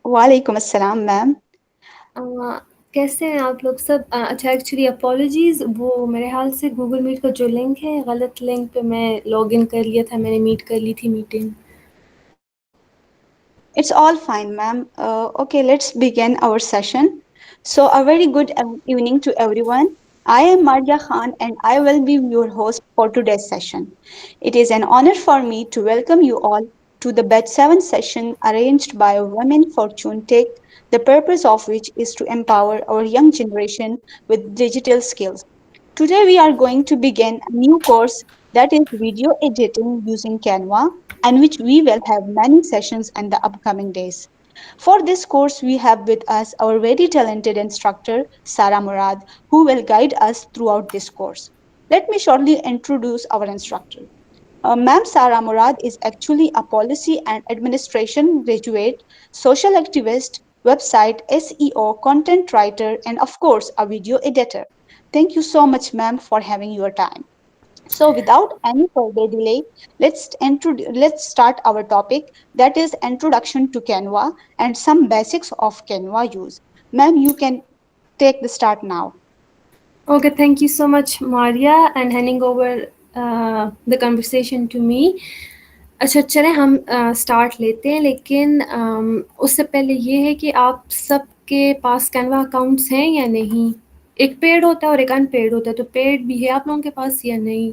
وعلیکم السلام میم. کیسے ہیں آپ لوگ سب؟ اچھا، ایکچولی اپالوجیز، وہ میرے حال سے گوگل میٹ کا جو لنک ہے غلط لنک پہ میں لاگ ان کر لیا تھا. میں نے میٹ کر لی تھی meeting. It's all fine, ma'am. Okay, let's begin our session. So, a very good evening to everyone. I am Marja Khan and I will be your host for today's session. It is an honor for me to welcome you all to the Batch 7 session arranged by Women Fortune Tech, the purpose of which is to empower our young generation with digital skills. Today, we are going to begin a new course that is video editing using Canva, and which we will have many sessions in the upcoming days. For this course, we have with us our very talented instructor, Sara Murad, who will guide us throughout this course. Let me shortly introduce our instructor. Ma'am Sara Murad is actually a policy and administration graduate, social activist, website SEO, content writer, and of course, a video editor. Thank you so much, ma'am, for having your time. So, without any further delay, let's start our topic, that is introduction to Canva and some basics of Canva use. Ma'am, you can take the start now. Okay, thank you so much Maria and handing over the conversation to me. اچھا چلیں ہم start لیتے ہیں، لیکن اس سے پہلے یہ ہے کہ آپ سب کے پاس کینوا اکاؤنٹس ہیں یا نہیں؟ ایک پیڈ ہوتا ہے اور ایک ان پیڈ ہوتا ہے، تو پیڈ بھی ہے آپ لوگوں کے پاس یا نہیں؟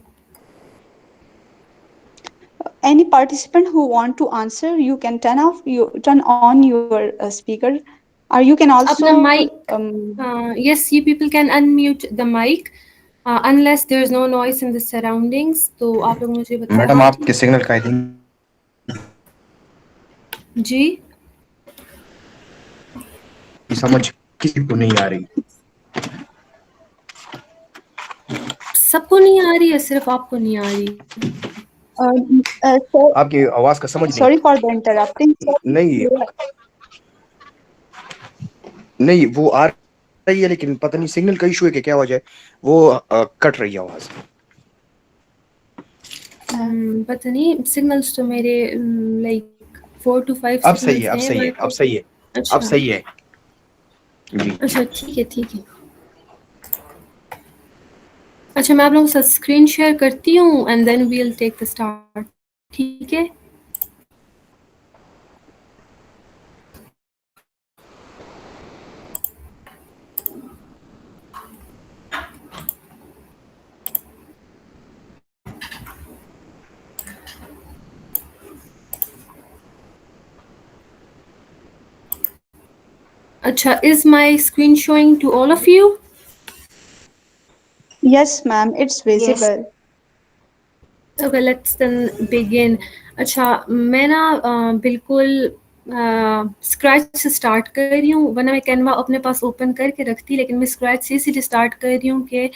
Any participant who want to answer, you can turn on your speaker, or you can اپنا also mic, yes you people can in mute the mic unless there is no noise in the surroundings. تو آپ لوگ مجھے بتائیں. Madam آپ کے signal کا جی سمجھ کسی کو نہیں آ رہی. سب کو نہیں آ رہی ہے، صرف آپ کو نہیں آ رہی؟ آپ کی آواز کا سمجھ sorry for the interrupting. نہیں نہیں وہ آ رہی ہے، لیکن پتہ نہیں سگنل کا ایشو ہے کہ کیا وجہ ہے، وہ کٹ رہی ہے آواز. پتہ نہیں، سگنلس تو میرے لائک 4 to 5 اب صحیح ہے، سگنلس اب ہیں. صحیح ہے، اب صحیح ہے، اب اچھا صحیح ہے. جی اچھا، ٹھیک ہے ٹھیک ہے. اچھا میں آپ لوگوں کے ساتھ اسکرین شیئر کرتی ہوں and then we'll take the start. ٹھیک ہے. اچھا، is my screen showing to all of you? Yes, ma'am, it's visible. Okay let's then begin. اچھا میں نا بالکل اسکریچ سے اسٹارٹ کر رہی ہوں، ورنہ میں کینوا اپنے پاس اوپن کر کے رکھتی، لیکن میں اسکریچ سے اسی لیے اسٹارٹ کر رہی ہوں کہ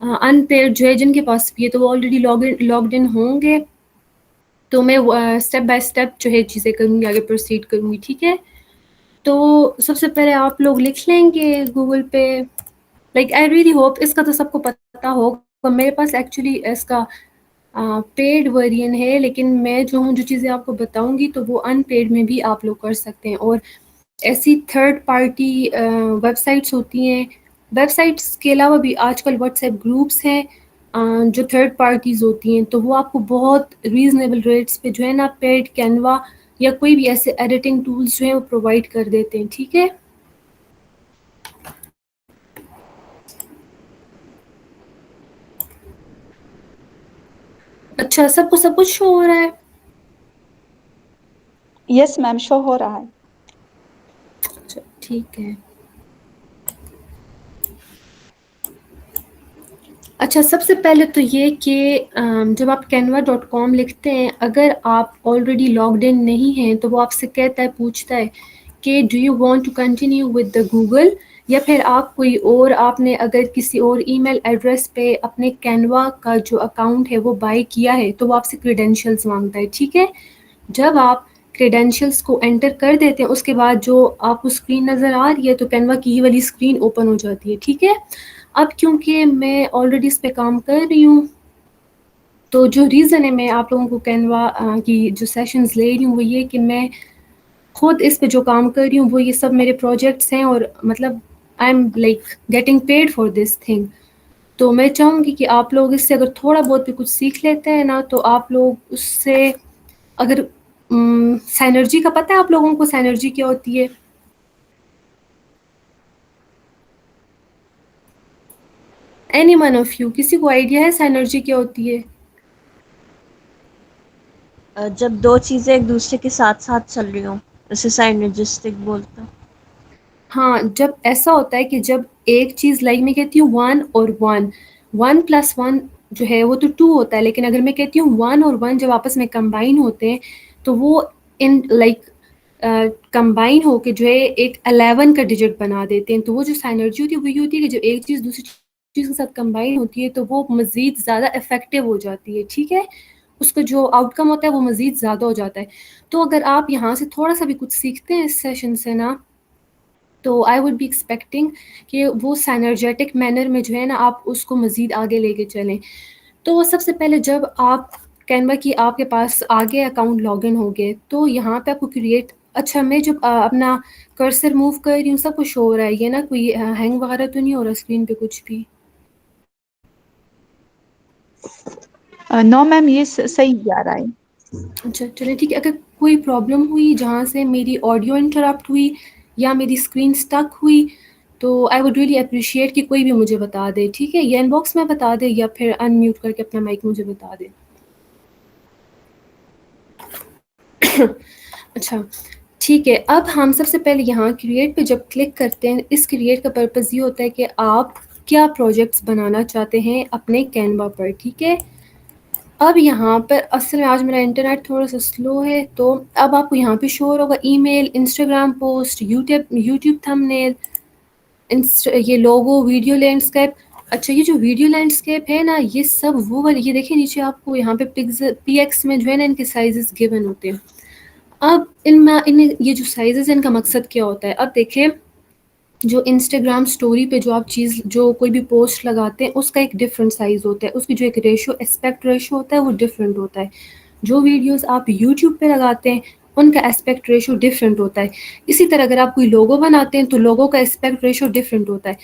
ان پیڈ جو ہے جن کے پاس بھی ہے تو وہ آلریڈی لاگڈ ان ہوں گے، تو میں اسٹیپ بائی اسٹیپ جو ہے چیزیں کروں گی، آگے پروسیڈ کروں گی. ٹھیک ہے. تو سب سے پہلے آپ لوگ لکھ لیں گے گوگل پہ، لائک آئی ریئلی ہوپ اس کا تو سب کو پتہ ہوگا. میرے پاس ایکچولی اس کا پیڈ ورژن ہے، لیکن میں جو چیزیں آپ کو بتاؤں گی تو وہ ان پیڈ میں بھی آپ لوگ کر سکتے ہیں. اور ایسی تھرڈ پارٹی ویب سائٹس ہوتی ہیں، ویب سائٹس کے علاوہ بھی آج کل واٹس ایپ گروپس ہیں جو تھرڈ پارٹیز ہوتی ہیں، تو وہ آپ کو بہت ریزنیبل ریٹس پہ جو ہے نا پیڈ کینوا یا کوئی بھی ایسے ایڈیٹنگ ٹولس جو ہیں وہ پرووائڈ کر دیتے ہیں. ٹھیک ہے. اچھا سب کو سب کچھ شو ہو رہا ہے؟ Yes, ma'am, show ہو رہا ہے. اچھا ٹھیک ہے. اچھا سب سے پہلے تو یہ کہ جب آپ canva.com لکھتے ہیں، اگر آپ آلریڈی لاگڈ ان نہیں ہیں تو وہ آپ سے کہتا ہے، پوچھتا ہے کہ do you want to continue with the Google, یا پھر آپ کوئی اور، آپ نے اگر کسی اور ای میل ایڈریس پہ اپنے کینوا کا جو اکاؤنٹ ہے وہ بائی کیا ہے تو وہ آپ سے کریڈینشیلس مانگتا ہے. ٹھیک ہے. جب آپ کریڈینشیلس کو انٹر کر دیتے ہیں اس کے بعد جو آپ کو اسکرین نظر آ رہی ہے تو کینوا کی یہ والی اسکرین اوپن ہو جاتی ہے. ٹھیک ہے. اب کیونکہ میں آلریڈی اس پہ کام کر رہی ہوں تو جو ریزن ہے میں آپ لوگوں کو کینوا کی جو سیشنز لے رہی ہوں وہ یہ کہ میں خود اس پہ جو کام کر رہی ہوں وہ یہ سب میرے پروجیکٹس ہیں، اور مطلب I'm like getting paid for this thing. تو میں چاہوں گی کہ آپ لوگ اس سے اگر تھوڑا بہت بھی کچھ سیکھ لیتے ہیں نا، تو آپ لوگ اس سے اگر سائنرجی کا پتہ ہے آپ لوگوں کو سائنرجی کیا ہوتی ہے؟ اینی ون آف یو، کسی کو آئیڈیا ہے سائنرجی کیا ہوتی ہے؟ جب دو چیزیں ایک دوسرے کے ساتھ ساتھ چل رہی ہوں اسے سائنرجسٹک بولتے ہیں. ہاں، جب ایسا ہوتا ہے کہ جب ایک چیز لائک میں کہتی ہوں 1 اور 1 جو ہے وہ تو 2 ہوتا ہے، لیکن اگر میں کہتی ہوں 1 اور 1 جب آپس میں کمبائن ہوتے ہیں تو وہ ان لائک کمبائن ہو کے جو ہے ایک 11 کا ڈیجٹ بنا دیتے ہیں. تو وہ جو سائنرجی ہوتی ہے وہی ہوتی ہے کہ جب ایک چیز دوسری چیز کے ساتھ کمبائن ہوتی ہے تو وہ مزید زیادہ افیکٹو ہو جاتی ہے. ٹھیک ہے، اس کا جو آؤٹ کم ہوتا ہے وہ مزید زیادہ ہو جاتا ہے. تو اگر آپ یہاں سے تھوڑا سا بھی کچھ سیکھتے ہیں اس سیشن سے نا، تو آئی وڈ بی ایکسپیکٹنگ کہ وہ سائنرجیٹک مینر میں جو ہے نا آپ اس کو مزید آگے لے کے چلیں. تو سب سے پہلے جب آپ کینوا کی آپ کے پاس آگے اکاؤنٹ لاگ ان ہو گئے تو یہاں پہ آپ کو کریٹ، اچھا میں جب اپنا کرسر موو کر رہی ہوں سب کچھ ہو رہا ہے، یہ نا کوئی ہینگ وغیرہ تو نہیں ہو رہا اسکرین پہ کچھ بھی؟ نو میم، یہ صحیح جا رہا ہے. اچھا چلیں ٹھیک ہے. اگر کوئی پرابلم ہوئی جہاں سے میری آڈیو انٹرپٹ ہوئی یا میری اسکرین اسٹک ہوئی تو آئی وڈ ریئلی اپریشیٹ کہ کوئی بھی مجھے بتا دے. ٹھیک ہے، یا ان باکس میں بتا دے یا پھر ان میوٹ کر کے اپنا مائک مجھے بتا دے. اچھا ٹھیک ہے، اب ہم سب سے پہلے یہاں کریٹ پہ جب کلک کرتے ہیں، اس کریٹ کا پرپز یہ ہوتا ہے کہ آپ کیا پروجیکٹس بنانا چاہتے ہیں اپنے کینوا پر. ٹھیک ہے، اب یہاں پر اصل میں آج میرا انٹرنیٹ تھوڑا سا سلو ہے، تو اب آپ کو یہاں پہ شو ہوگا ای میل، انسٹاگرام پوسٹ، یوٹیوب تھم نیل، یہ لوگو، ویڈیو لینڈسکیپ. اچھا یہ جو ویڈیو لینڈسکیپ ہے نا یہ سب وہ والی، یہ دیکھیں نیچے آپ کو یہاں پہ پی ایکس میں جو ہے نا ان کے سائزز گیون ہوتے ہیں. اب ان یہ جو سائزز ہیں ان کا مقصد کیا ہوتا ہے؟ اب دیکھیں جو انسٹاگرام اسٹوری پہ جو آپ چیز جو کوئی بھی پوسٹ لگاتے ہیں اس کا ایک ڈفرینٹ سائز ہوتا ہے، اس کی جو ایک ریشو اسپیکٹ ریشو ہوتا ہے وہ ڈفرینٹ ہوتا ہے. جو ویڈیوز آپ یوٹیوب پہ لگاتے ہیں ان کا اسپیکٹ ریشو ڈفرینٹ ہوتا ہے. اسی طرح اگر آپ کوئی لوگو بناتے ہیں تو لوگو کا اسپیکٹ ریشو ڈفرینٹ ہوتا ہے.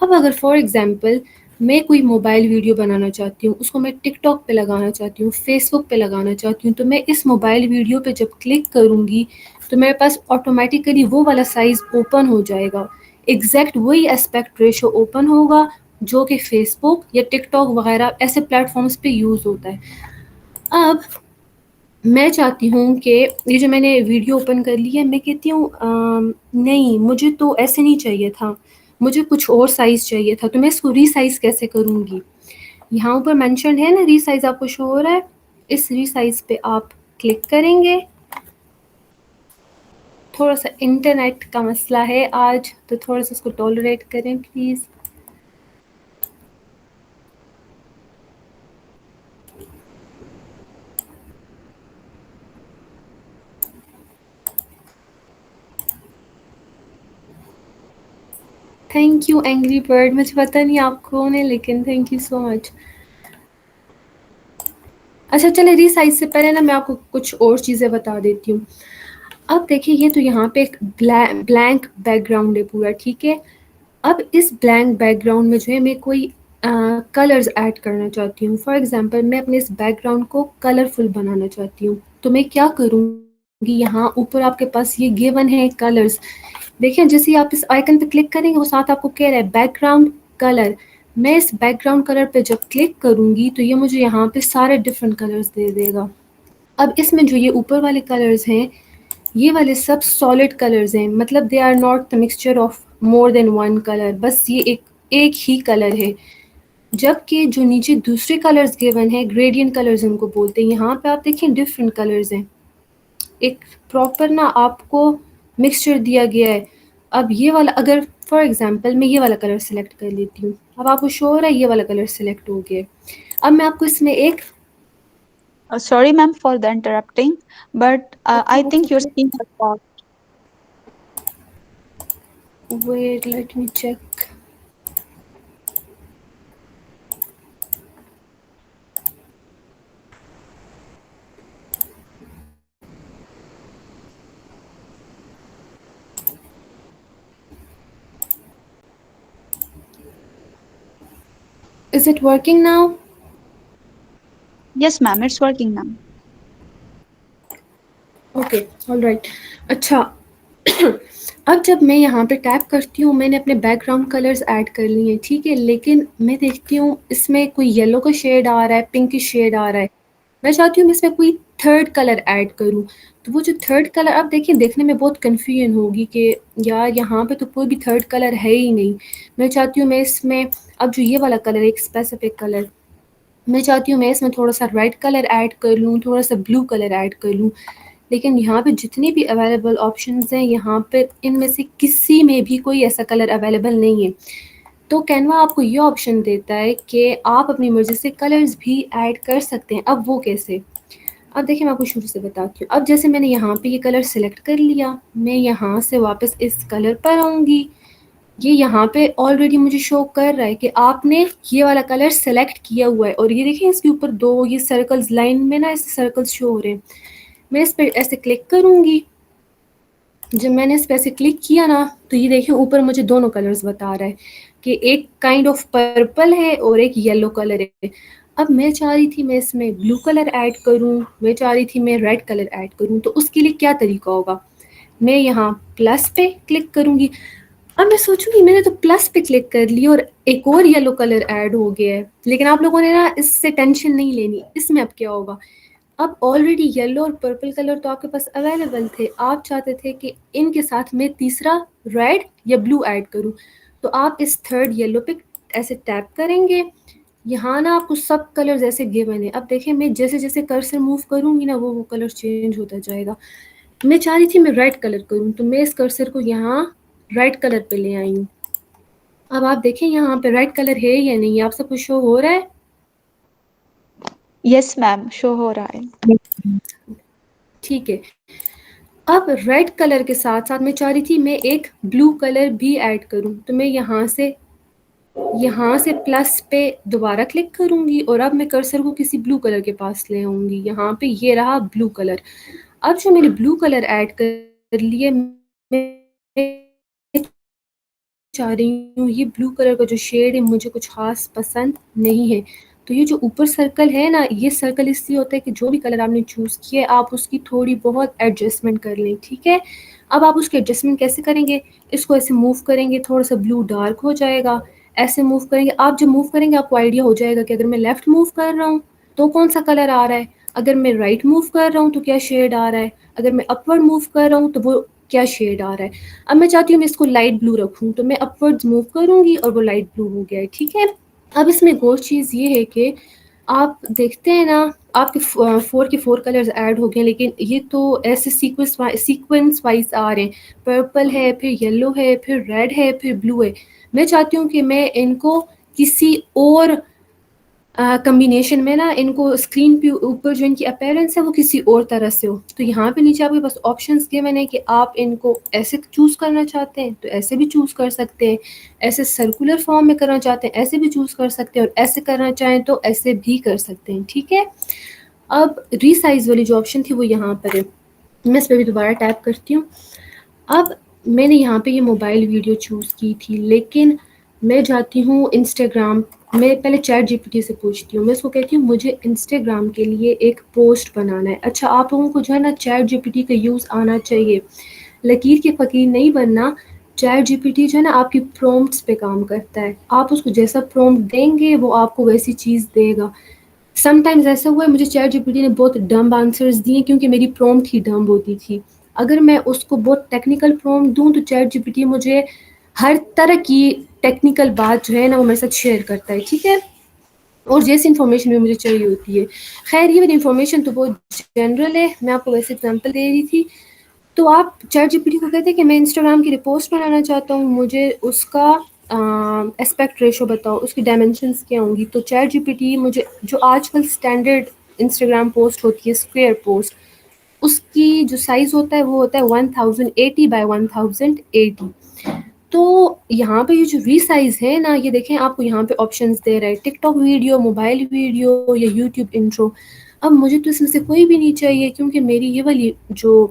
اب اگر فار ایگزامپل میں کوئی موبائل ویڈیو بنانا چاہتی ہوں، اس کو میں ٹک ٹاک پہ لگانا چاہتی ہوں، فیس بک پہ لگانا چاہتی ہوں، تو میں اس موبائل ویڈیو پہ جب کلک کروں گی تو میرے پاس آٹومیٹیکلی وہ والا سائز اوپن ہو جائے گا. ایگزیکٹ وہی اسپیکٹ ریشو اوپن ہوگا جو کہ فیس بک یا ٹک ٹاک وغیرہ ایسے پلیٹ فارمس پہ یوز ہوتا ہے. اب میں چاہتی ہوں کہ یہ جو میں نے ویڈیو اوپن کر لی ہے، میں کہتی ہوں نہیں مجھے تو ایسے نہیں چاہیے تھا، مجھے کچھ اور سائز چاہیے تھا. تو میں اس کو ری سائز کیسے کروں گی؟ یہاں اوپر مینشنڈ ہے نا ری سائز، آپ کو شو ہو رہا ہے. اس ری سائز پہ آپ کلک کریں گے. تھوڑا سا انٹرنیٹ کا مسئلہ ہے آج تو تھوڑا سا اس کو ٹالریٹ کریں please. Thank you angry bird, مجھے پتہ نہیں آپ کون ہیں لیکن تھینک یو سو مچ. اچھا چلے ری سائز سے پہلے نا میں آپ کو کچھ اور چیزیں بتا دیتی ہوں. اب دیکھیں یہ تو یہاں پہ ایک بلینک بیک گراؤنڈ ہے پورا. ٹھیک ہے، اب اس بلینک بیک گراؤنڈ میں جو ہے میں کوئی کلرز ایڈ کرنا چاہتی ہوں. فار ایگزامپل میں اپنے اس بیک گراؤنڈ کو کلرفل بنانا چاہتی ہوں. تو میں کیا کروں گی، یہاں اوپر آپ کے پاس یہ گیون ہے کلرز. دیکھیں جیسے آپ اس آئیکن پہ کلک کریں گے وہ ساتھ آپ کو کہہ رہا ہے بیک گراؤنڈ کلر. میں اس بیک گراؤنڈ کلر پہ جب کلک کروں گی تو یہ مجھے یہاں پہ سارے ڈفرینٹ کلرز دے دے گا. اب اس میں جو یہ اوپر والے کلرز ہیں یہ والے سب سالڈ کلرز ہیں، مطلب they are not the mixture of more than one colour, بس یہ ایک ہی کلر ہے. جبکہ جو نیچے دوسرے کلرز گیون ہیں گریڈینٹ کلرز ان کو بولتے ہیں. یہاں پہ آپ دیکھیں ڈفرینٹ کلرز ہیں، ایک پراپر نا آپ کو مکسچر دیا گیا ہے. اب یہ والا اگر فار ایگزامپل میں یہ والا کلر سلیکٹ کر لیتی ہوں، اب آپ کو شو ہو رہا ہے یہ والا کلر سلیکٹ ہو گیا. اب میں آپ کو اس میں ایک Sorry, ma'am, for the interrupting, but I think your screen has paused. wait let me check. Is it working now? Yes, ma'am, it's working now. Okay all right. اچھا اب جب میں یہاں پہ ٹیپ کرتی ہوں میں نے اپنے بیک گراؤنڈ کلرز ایڈ کر لیے ہیں ٹھیک ہے, لیکن میں دیکھتی ہوں اس میں کوئی یلو کا شیڈ آ رہا ہے, پنک شیڈ آ رہا ہے. میں چاہتی ہوں میں اس میں کوئی تھرڈ کلر ایڈ کروں. تو وہ جو تھرڈ کلر اب دیکھیں دیکھنے میں بہت کنفیوژن ہوگی کہ یار یہاں پہ تو کوئی بھی تھرڈ کلر ہے ہی نہیں. میں چاہتی ہوں میں اس میں اب جو یہ والا کلر ہے ایک اسپیسیفک کلر, میں چاہتی ہوں میں اس میں تھوڑا سا ریڈ کلر ایڈ کر لوں, تھوڑا سا بلو کلر ایڈ کر لوں. لیکن یہاں پہ جتنی بھی اویلیبل آپشنز ہیں یہاں پہ ان میں سے کسی میں بھی کوئی ایسا کلر اویلیبل نہیں ہے. تو کینوا آپ کو یہ آپشن دیتا ہے کہ آپ اپنی مرضی سے کلرز بھی ایڈ کر سکتے ہیں. اب وہ کیسے؟ اب دیکھیں میں آپ کو شروع سے بتاتی ہوں. اب جیسے میں نے یہاں پہ یہ کلر سلیکٹ کر لیا, میں یہاں سے واپس اس کلر پر آؤں گی. یہ یہاں پہ آلریڈی مجھے شو کر رہا ہے کہ آپ نے یہ والا کلر سلیکٹ کیا ہوا ہے, اور یہ دیکھیں اس کے اوپر دو یہ سرکلز لائن میں نا ایسے سرکلز شو ہو رہے ہیں. میں اس پہ ایسے کلک کروں گی. جب میں نے اس پہ ایسے کلک کیا نا تو یہ دیکھیں اوپر مجھے دونوں کلرز بتا رہا ہے کہ ایک کائنڈ آف پرپل ہے اور ایک یلو کلر ہے. اب میں چاہ رہی تھی میں اس میں بلو کلر ایڈ کروں, میں چاہ رہی تھی میں ریڈ کلر ایڈ کروں. تو اس کے لیے کیا طریقہ ہوگا؟ میں یہاں پلس پہ کلک کروں گی. اب میں سوچوں گی میں نے تو پلس پہ کلک کر لی اور ایک اور یلو کلر ایڈ ہو گیا ہے, لیکن آپ لوگوں نے نا اس سے ٹینشن نہیں لینی. اس میں اب کیا ہوگا؟ اب آلریڈی یلو اور پرپل کلر تو آپ کے پاس اویلیبل تھے, آپ چاہتے تھے کہ ان کے ساتھ میں تیسرا ریڈ یا بلو ایڈ کروں. تو آپ اس تھرڈ یلو پہ ایسے ٹیپ کریں گے. یہاں نا آپ کو سب کلر ایسے گیون ہے. اب دیکھیں میں جیسے جیسے کرسر موو کروں گی نا وہ کلر چینج ہوتا جائے گا. میں چاہ رہی تھی میں ریڈ کلر کروں, تو میں اس کرسر کو یہاں ریڈ کلر پہ لے آئی ہوں. اب آپ دیکھیں یہاں پہ ریڈ کلر ہے یا نہیں, آپ سب کو شو ہو رہا ہے؟ Yes, ma'am, شو ہو رہا ہے. ٹھیک ہے. اب ریڈ کلر کے ساتھ ساتھ میں چاہ رہی تھی میں ایک بلو کلر بھی ایڈ کروں. تو میں یہاں سے پلس پہ دوبارہ کلک کروں گی اور اب میں کرسر کو کسی بلو کلر کے پاس لے آؤں گی. یہاں پہ یہ رہا بلو کلر. اب جو میں نے بلو کلر ایڈ کر لیے, میں چاہ رہی ہوں یہ بلو کلر کا جو شیڈ ہے مجھے کچھ خاص پسند نہیں ہے. تو یہ جو اوپر سرکل ہے نا, یہ سرکل اس لیے ہوتا ہے کہ جو بھی کلر آپ نے چوز کیا ہے آپ اس کی تھوڑی بہت ایڈجسٹمنٹ کر لیں ٹھیک ہے. اب آپ اس کی ایڈجسٹمنٹ کیسے کریں گے؟ اس کو ایسے موو کریں گے, تھوڑا سا بلو ڈارک ہو جائے گا. ایسے موو کریں گے, آپ جب موو کریں گے آپ کو آئیڈیا ہو جائے گا کہ اگر میں لیفٹ موو کر رہا ہوں تو کون سا کلر آ رہا ہے, اگر میں رائٹ موو کر رہا ہوں تو کیا شیڈ آ رہا ہے, اگر میں اپورڈ موو کر رہا ہوں تو وہ کیا شیڈ آ رہا ہے. اب میں چاہتی ہوں میں اس کو لائٹ بلو رکھوں, تو میں اپورڈ موو کروں گی اور وہ لائٹ بلو ہو گیا ہے ٹھیک ہے. اب اس میں ایک اور چیز یہ ہے کہ آپ دیکھتے ہیں نا آپ کے 4 کے 4 کلرز ایڈ ہو گئے, لیکن یہ تو ایسے سیکوینس وائز آ رہے ہیں. پرپل ہے, پھر یلو ہے, پھر ریڈ ہے, پھر بلو ہے. میں چاہتی ہوں کہ میں ان کو کسی اور کمبینیشن میں نا ان کو اسکرین پہ اوپر جو ان کی اپیرنس ہے وہ کسی اور طرح سے ہو. تو یہاں پہ نیچے آپ کے پاس آپشنس گیون ہے کہ آپ ان کو ایسے چوز کرنا چاہتے ہیں تو ایسے بھی چوز کر سکتے ہیں, ایسے سرکولر فارم میں کرنا چاہتے ہیں ایسے بھی چوز کر سکتے ہیں, اور ایسے کرنا چاہیں تو ایسے بھی کر سکتے ہیں ٹھیک ہے. اب ری سائز والی جو آپشن تھی وہ یہاں پر ہے, میں اس پہ بھی دوبارہ ٹیپ کرتی ہوں. اب میں نے یہاں پہ یہ موبائل ویڈیو چوز کی تھی, لیکن میں جاتی ہوں انسٹاگرام, میں پہلے چیٹ جی پی ٹی سے پوچھتی ہوں, میں اس کو کہتی ہوں مجھے انسٹاگرام کے لیے ایک پوسٹ بنانا ہے. اچھا آپ لوگوں کو جو ہے نا چیٹ جی پی ٹی کا یوز آنا چاہیے, لکیر کے فقیر نہیں بننا. چیٹ جی پی ٹی جو ہے نا آپ کی پرومپٹس پہ کام کرتا ہے, آپ اس کو جیسا پرومپٹ دیں گے وہ آپ کو ویسی چیز دے گا. سم ٹائمز ایسا ہوا ہے مجھے چیٹ جی پی ٹی نے بہت ڈمب آنسرز دیے کیونکہ میری پرومپٹ ہی ڈمب ہوتی تھی. اگر میں اس کو بہت ٹیکنیکل پرومپٹ دوں تو چیٹ جی پی ٹی مجھے ہر طرح کی ٹیکنیکل بات جو ہے نا وہ میرے ساتھ شیئر کرتا ہے ٹھیک ہے, اور جیسی انفارمیشن بھی مجھے چاہیے ہوتی ہے. خیر یہ میری انفارمیشن تو بہت جنرل ہے, میں آپ کو ویسے اگزامپل دے رہی تھی. تو آپ چیٹ جی پی ٹی کو کہتے ہیں کہ میں انسٹاگرام کی پوسٹ بنانا چاہتا ہوں, مجھے اس کا اسپیکٹ ریشو بتاؤ, اس کی ڈائمینشنس کیا ہوں گی. تو چیٹ جی پی ٹی مجھے جو آج کل اسٹینڈرڈ انسٹاگرام پوسٹ ہوتی ہے اسکوئر پوسٹ, اس کی جو سائز ہوتا ہے وہ ہوتا ہے 1080 بائی 1080. تو یہاں پہ یہ جو وی سائز ہے نا یہ دیکھیں آپ کو یہاں پہ آپشنس دے رہا ہے, ٹک ٹاک ویڈیو, موبائل ویڈیو یا یوٹیوب انٹرو. اب مجھے تو اس میں سے کوئی بھی نہیں چاہیے کیونکہ میری یہ والی جو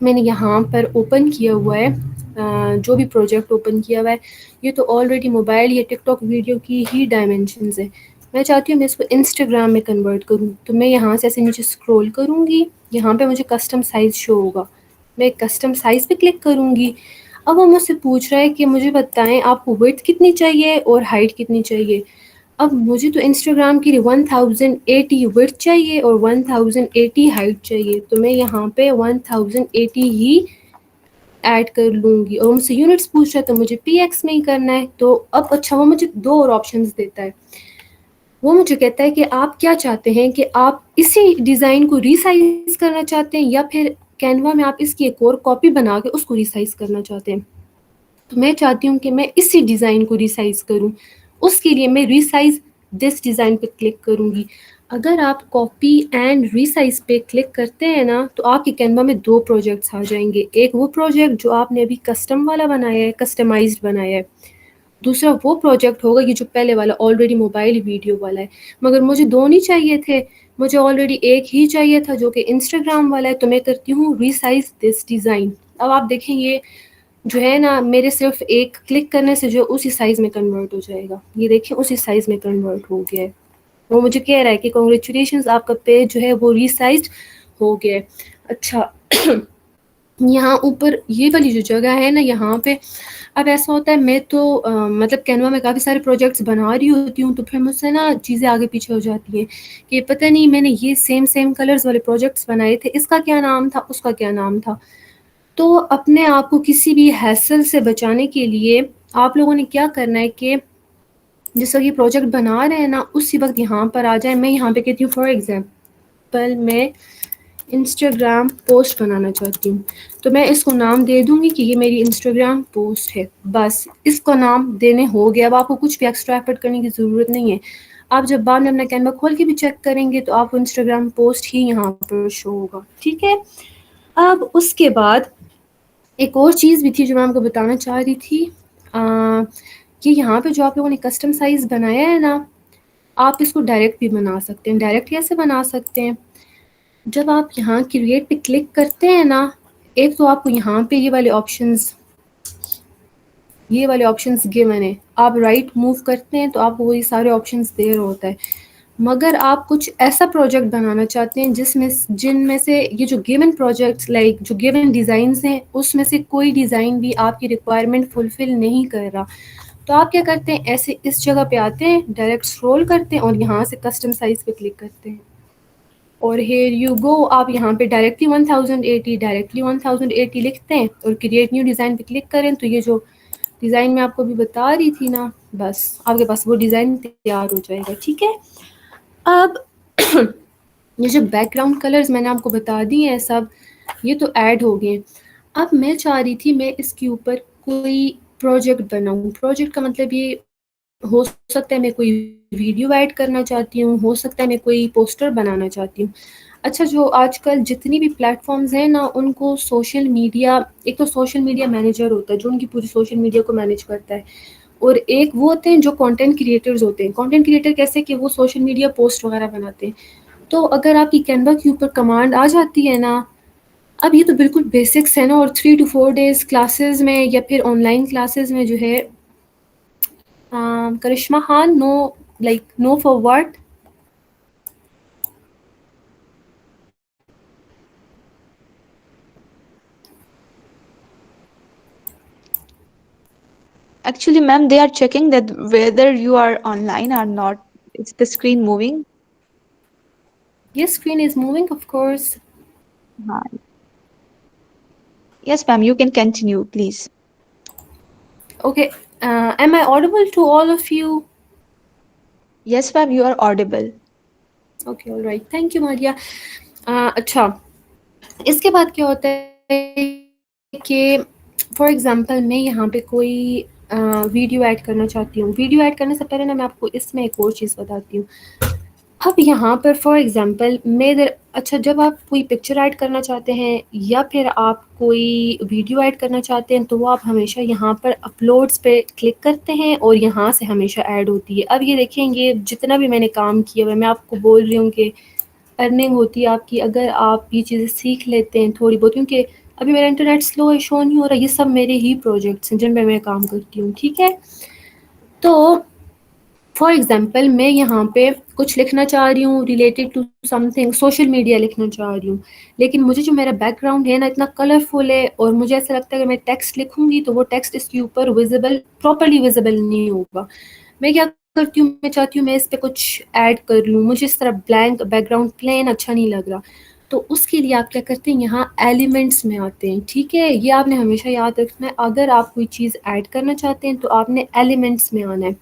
میں نے یہاں پر اوپن کیا ہوا ہے جو بھی پروجیکٹ اوپن کیا ہوا ہے یہ تو آلریڈی موبائل یا ٹک ٹاک ویڈیو کی ہی ڈائمینشنز ہیں. میں چاہتی ہوں میں اس کو انسٹاگرام میں کنورٹ کروں. تو میں یہاں سے ایسے نیچے اسکرول کروں گی, یہاں پہ مجھے کسٹم سائز شو ہوگا, میں کسٹم سائز پہ کلک کروں گی. اب وہ مجھ سے پوچھ رہا ہے کہ مجھے بتائیں آپ کو وڈتھ کتنی چاہیے اور ہائٹ کتنی چاہیے. اب مجھے تو انسٹاگرام کے لیے 1080 وڈتھ چاہیے اور 1080 ہائٹ چاہیے, تو میں یہاں پہ 1080 ہی ایڈ کر لوں گی. اور مجھ سے یونٹس پوچھ رہا ہے تو مجھے پی ایکس میں ہی کرنا ہے. تو اب اچھا وہ مجھے 2 اور آپشنز دیتا ہے. وہ مجھے کہتا ہے کہ آپ کیا چاہتے ہیں, کہ آپ اسی ڈیزائن کو ریسائز کرنا چاہتے ہیں یا پھر کینوا میں آپ اس کی ایک اور کاپی بنا کے اس کو ریسائز کرنا چاہتے ہیں. تو میں چاہتی ہوں کہ میں اسی ڈیزائن کو ریسائز کروں. اس کے لیے میں ریسائز دس ڈیزائن پہ کلک کروں گی. اگر آپ کاپی اینڈ ریسائز پہ کلک کرتے ہیں نا تو آپ کے کینوا میں 2 پروجیکٹس آ جائیں گے. ایک وہ پروجیکٹ جو آپ نے ابھی کسٹم والا بنایا ہے, کسٹمائزڈ بنایا ہے. دوسرا وہ پروجیکٹ ہوگا یہ جو پہلے والا آلریڈی موبائل ویڈیو والا ہے. مگر مجھے 2 نہیں چاہیے تھے, مجھے آلریڈی ایک ہی چاہیے تھا جو کہ انسٹاگرام والا ہے. تو میں کرتی ہوں ریسائز دس ڈیزائن. اب آپ دیکھیں یہ جو ہے نا میرے صرف ایک کلک کرنے سے جو اسی سائز میں کنورٹ ہو جائے گا. یہ دیکھیں اسی سائز میں کنورٹ ہو گیا ہے. وہ مجھے کہہ رہا ہے کہ کنگریچولیشنز آپ کا پیج جو ہے وہ ریسائزڈ ہو گیا ہے. اچھا یہاں اوپر یہ والی جو جگہ ہے نا یہاں پہ اب ایسا ہوتا ہے میں تو مطلب کینوا میں کافی سارے پروجیکٹس بنا رہی ہوتی ہوں, تو پھر مجھ سے نا چیزیں آگے پیچھے ہو جاتی ہیں کہ پتہ نہیں میں نے یہ سیم کلرز والے پروجیکٹس بنائے تھے, اس کا کیا نام تھا, اس کا کیا نام تھا. تو اپنے آپ کو کسی بھی ہیسل سے بچانے کے لیے آپ لوگوں نے کیا کرنا ہے کہ جس وقت یہ پروجیکٹ بنا رہے ہیں نا اسی وقت یہاں پر آ جائیں. میں یہاں پہ کہتی ہوں فار ایگزامپل میں انسٹاگرام پوسٹ بنانا چاہتی ہوں, تو میں اس کو نام دے دوں گی کہ یہ میری انسٹاگرام پوسٹ ہے. بس اس کو نام دینے ہو گیا. اب آپ کو کچھ بھی ایکسٹرا ایفرٹ کرنے کی ضرورت نہیں ہے. آپ جب بعد میں اپنا کینوا کھول کے بھی چیک کریں گے تو آپ کو انسٹاگرام پوسٹ ہی یہاں پر شو ہوگا. ٹھیک ہے. اب اس کے بعد ایک اور چیز بھی تھی جو میں آپ کو بتانا چاہ رہی تھی کہ یہاں پہ جو آپ لوگوں نے کسٹم سائز بنایا ہے نا آپ اس کو ڈائریکٹ بھی بنا سکتے ہیں. ڈائریکٹ کیسے بنا سکتے ہیں, جب آپ یہاں کریٹ پہ کلک کرتے ہیں نا, ایک تو آپ کو یہاں پہ یہ والے آپشنز گیون ہیں. آپ رائٹ موو کرتے ہیں تو آپ کو وہی سارے آپشنز دے رہا ہوتا ہے. مگر آپ کچھ ایسا پروجیکٹ بنانا چاہتے ہیں جن میں سے یہ جو گیون پروجیکٹس لائک جو گیون ڈیزائنز ہیں اس میں سے کوئی ڈیزائن بھی آپ کی ریکوائرمنٹ فلفل نہیں کر رہا, تو آپ کیا کرتے ہیں ایسے اس جگہ پہ آتے ہیں, ڈائریکٹ اسکرول کرتے ہیں اور یہاں سے کسٹم سائز پہ کلک کرتے ہیں اور ہیئر یو گو. آپ یہاں پہ ڈائریکٹلی 1080 لکھتے ہیں اور کریٹ نیو ڈیزائن پہ کلک کریں تو یہ جو ڈیزائن میں آپ کو ابھی بتا رہی تھی نا بس آپ کے پاس وہ ڈیزائن تیار ہو جائے گا. ٹھیک ہے. اب یہ جو بیک گراؤنڈ کلرز میں نے آپ کو بتا دی ہیں سب یہ تو ایڈ ہو گئے. اب میں چاہ رہی تھی میں اس کے اوپر کوئی پروجیکٹ بناؤں. پروجیکٹ کا مطلب یہ ہو سکتا ہے میں کوئی ویڈیو ایڈ کرنا چاہتی ہوں, ہو سکتا ہے میں کوئی پوسٹر بنانا چاہتی ہوں. اچھا جو آج کل جتنی بھی پلیٹ فارمز ہیں نا ان کو سوشل میڈیا, ایک تو سوشل میڈیا مینیجر ہوتا ہے جو ان کی پوری سوشل میڈیا کو مینیج کرتا ہے, اور ایک وہ ہوتے ہیں جو کنٹینٹ کریٹرز ہوتے ہیں. کنٹینٹ کریٹر کیسے کہ وہ سوشل میڈیا پوسٹ وغیرہ بناتے ہیں. تو اگر آپ کی کینوا کے اوپر کمانڈ آ جاتی ہے نا, اب یہ تو بالکل بیسکس ہے نا, اور 3 to 4 days کلاسز میں یا پھر آن لائن کلاسز میں جو ہے Karishma Khan know for what. Actually, ma'am, they are checking that whether you are online or not. Is the screen moving? Yes, screen is moving, of course. Hi. Yes, ma'am, you can continue, please. Okay, am I audible to all of you? Yes, ma'am, you are audible. Okay, all right. Thank you, Maria. اچھا اس کے بعد کیا ہوتا ہے کہ for example میں یہاں پہ کوئی ویڈیو ایڈ کرنا چاہتی ہوں. ویڈیو ایڈ کرنے سے پہلے نا میں آپ کو اس میں ایک اور چیز بتاتی ہوں. اب یہاں پر فار ایگزامپل میں اچھا جب آپ کوئی پکچر ایڈ کرنا چاہتے ہیں یا پھر آپ کوئی ویڈیو ایڈ کرنا چاہتے ہیں تو وہ آپ ہمیشہ یہاں پر اپلوڈس پہ کلک کرتے ہیں اور یہاں سے ہمیشہ ایڈ ہوتی ہے. اب یہ دیکھیں گے جتنا بھی میں نے کام کیا ہوا میں آپ کو بول رہی ہوں کہ ارننگ ہوتی ہے آپ کی اگر آپ یہ چیزیں سیکھ لیتے ہیں تھوڑی بہت, کیونکہ ابھی میرا انٹرنیٹ سلو ہے، شو نہیں ہو رہا. یہ سب میرے ہی پروجیکٹس ہیں جن پہ میں کام کرتی ہوں. ٹھیک ہے، تو فار ایگزامپل میں یہاں پہ کچھ لکھنا چاہ رہی ہوں related to something, social media لکھنا چاہ رہی ہوں، لیکن مجھے جو میرا بیک گراؤنڈ ہے نا اتنا کلرفل ہے، اور مجھے ایسا لگتا ہے کہ میں ٹیکسٹ لکھوں گی تو وہ ٹیکسٹ اس کے اوپر ویزیبل پراپرلی ویزیبل نہیں ہوگا. میں کیا کرتی ہوں، میں چاہتی ہوں میں اس پہ کچھ ایڈ کر لوں. مجھے اس طرح بلینک بیک گراؤنڈ پلین اچھا نہیں لگ رہا، تو اس کے لیے آپ کیا کرتے ہیں، یہاں ایلیمنٹس میں آتے ہیں. ٹھیک ہے، یہ آپ نے ہمیشہ یاد رکھنا ہے. اگر آپ کوئی چیز ایڈ کرنا چاہتے ہیں تو آپ نے ایلیمنٹس میں آنا ہے.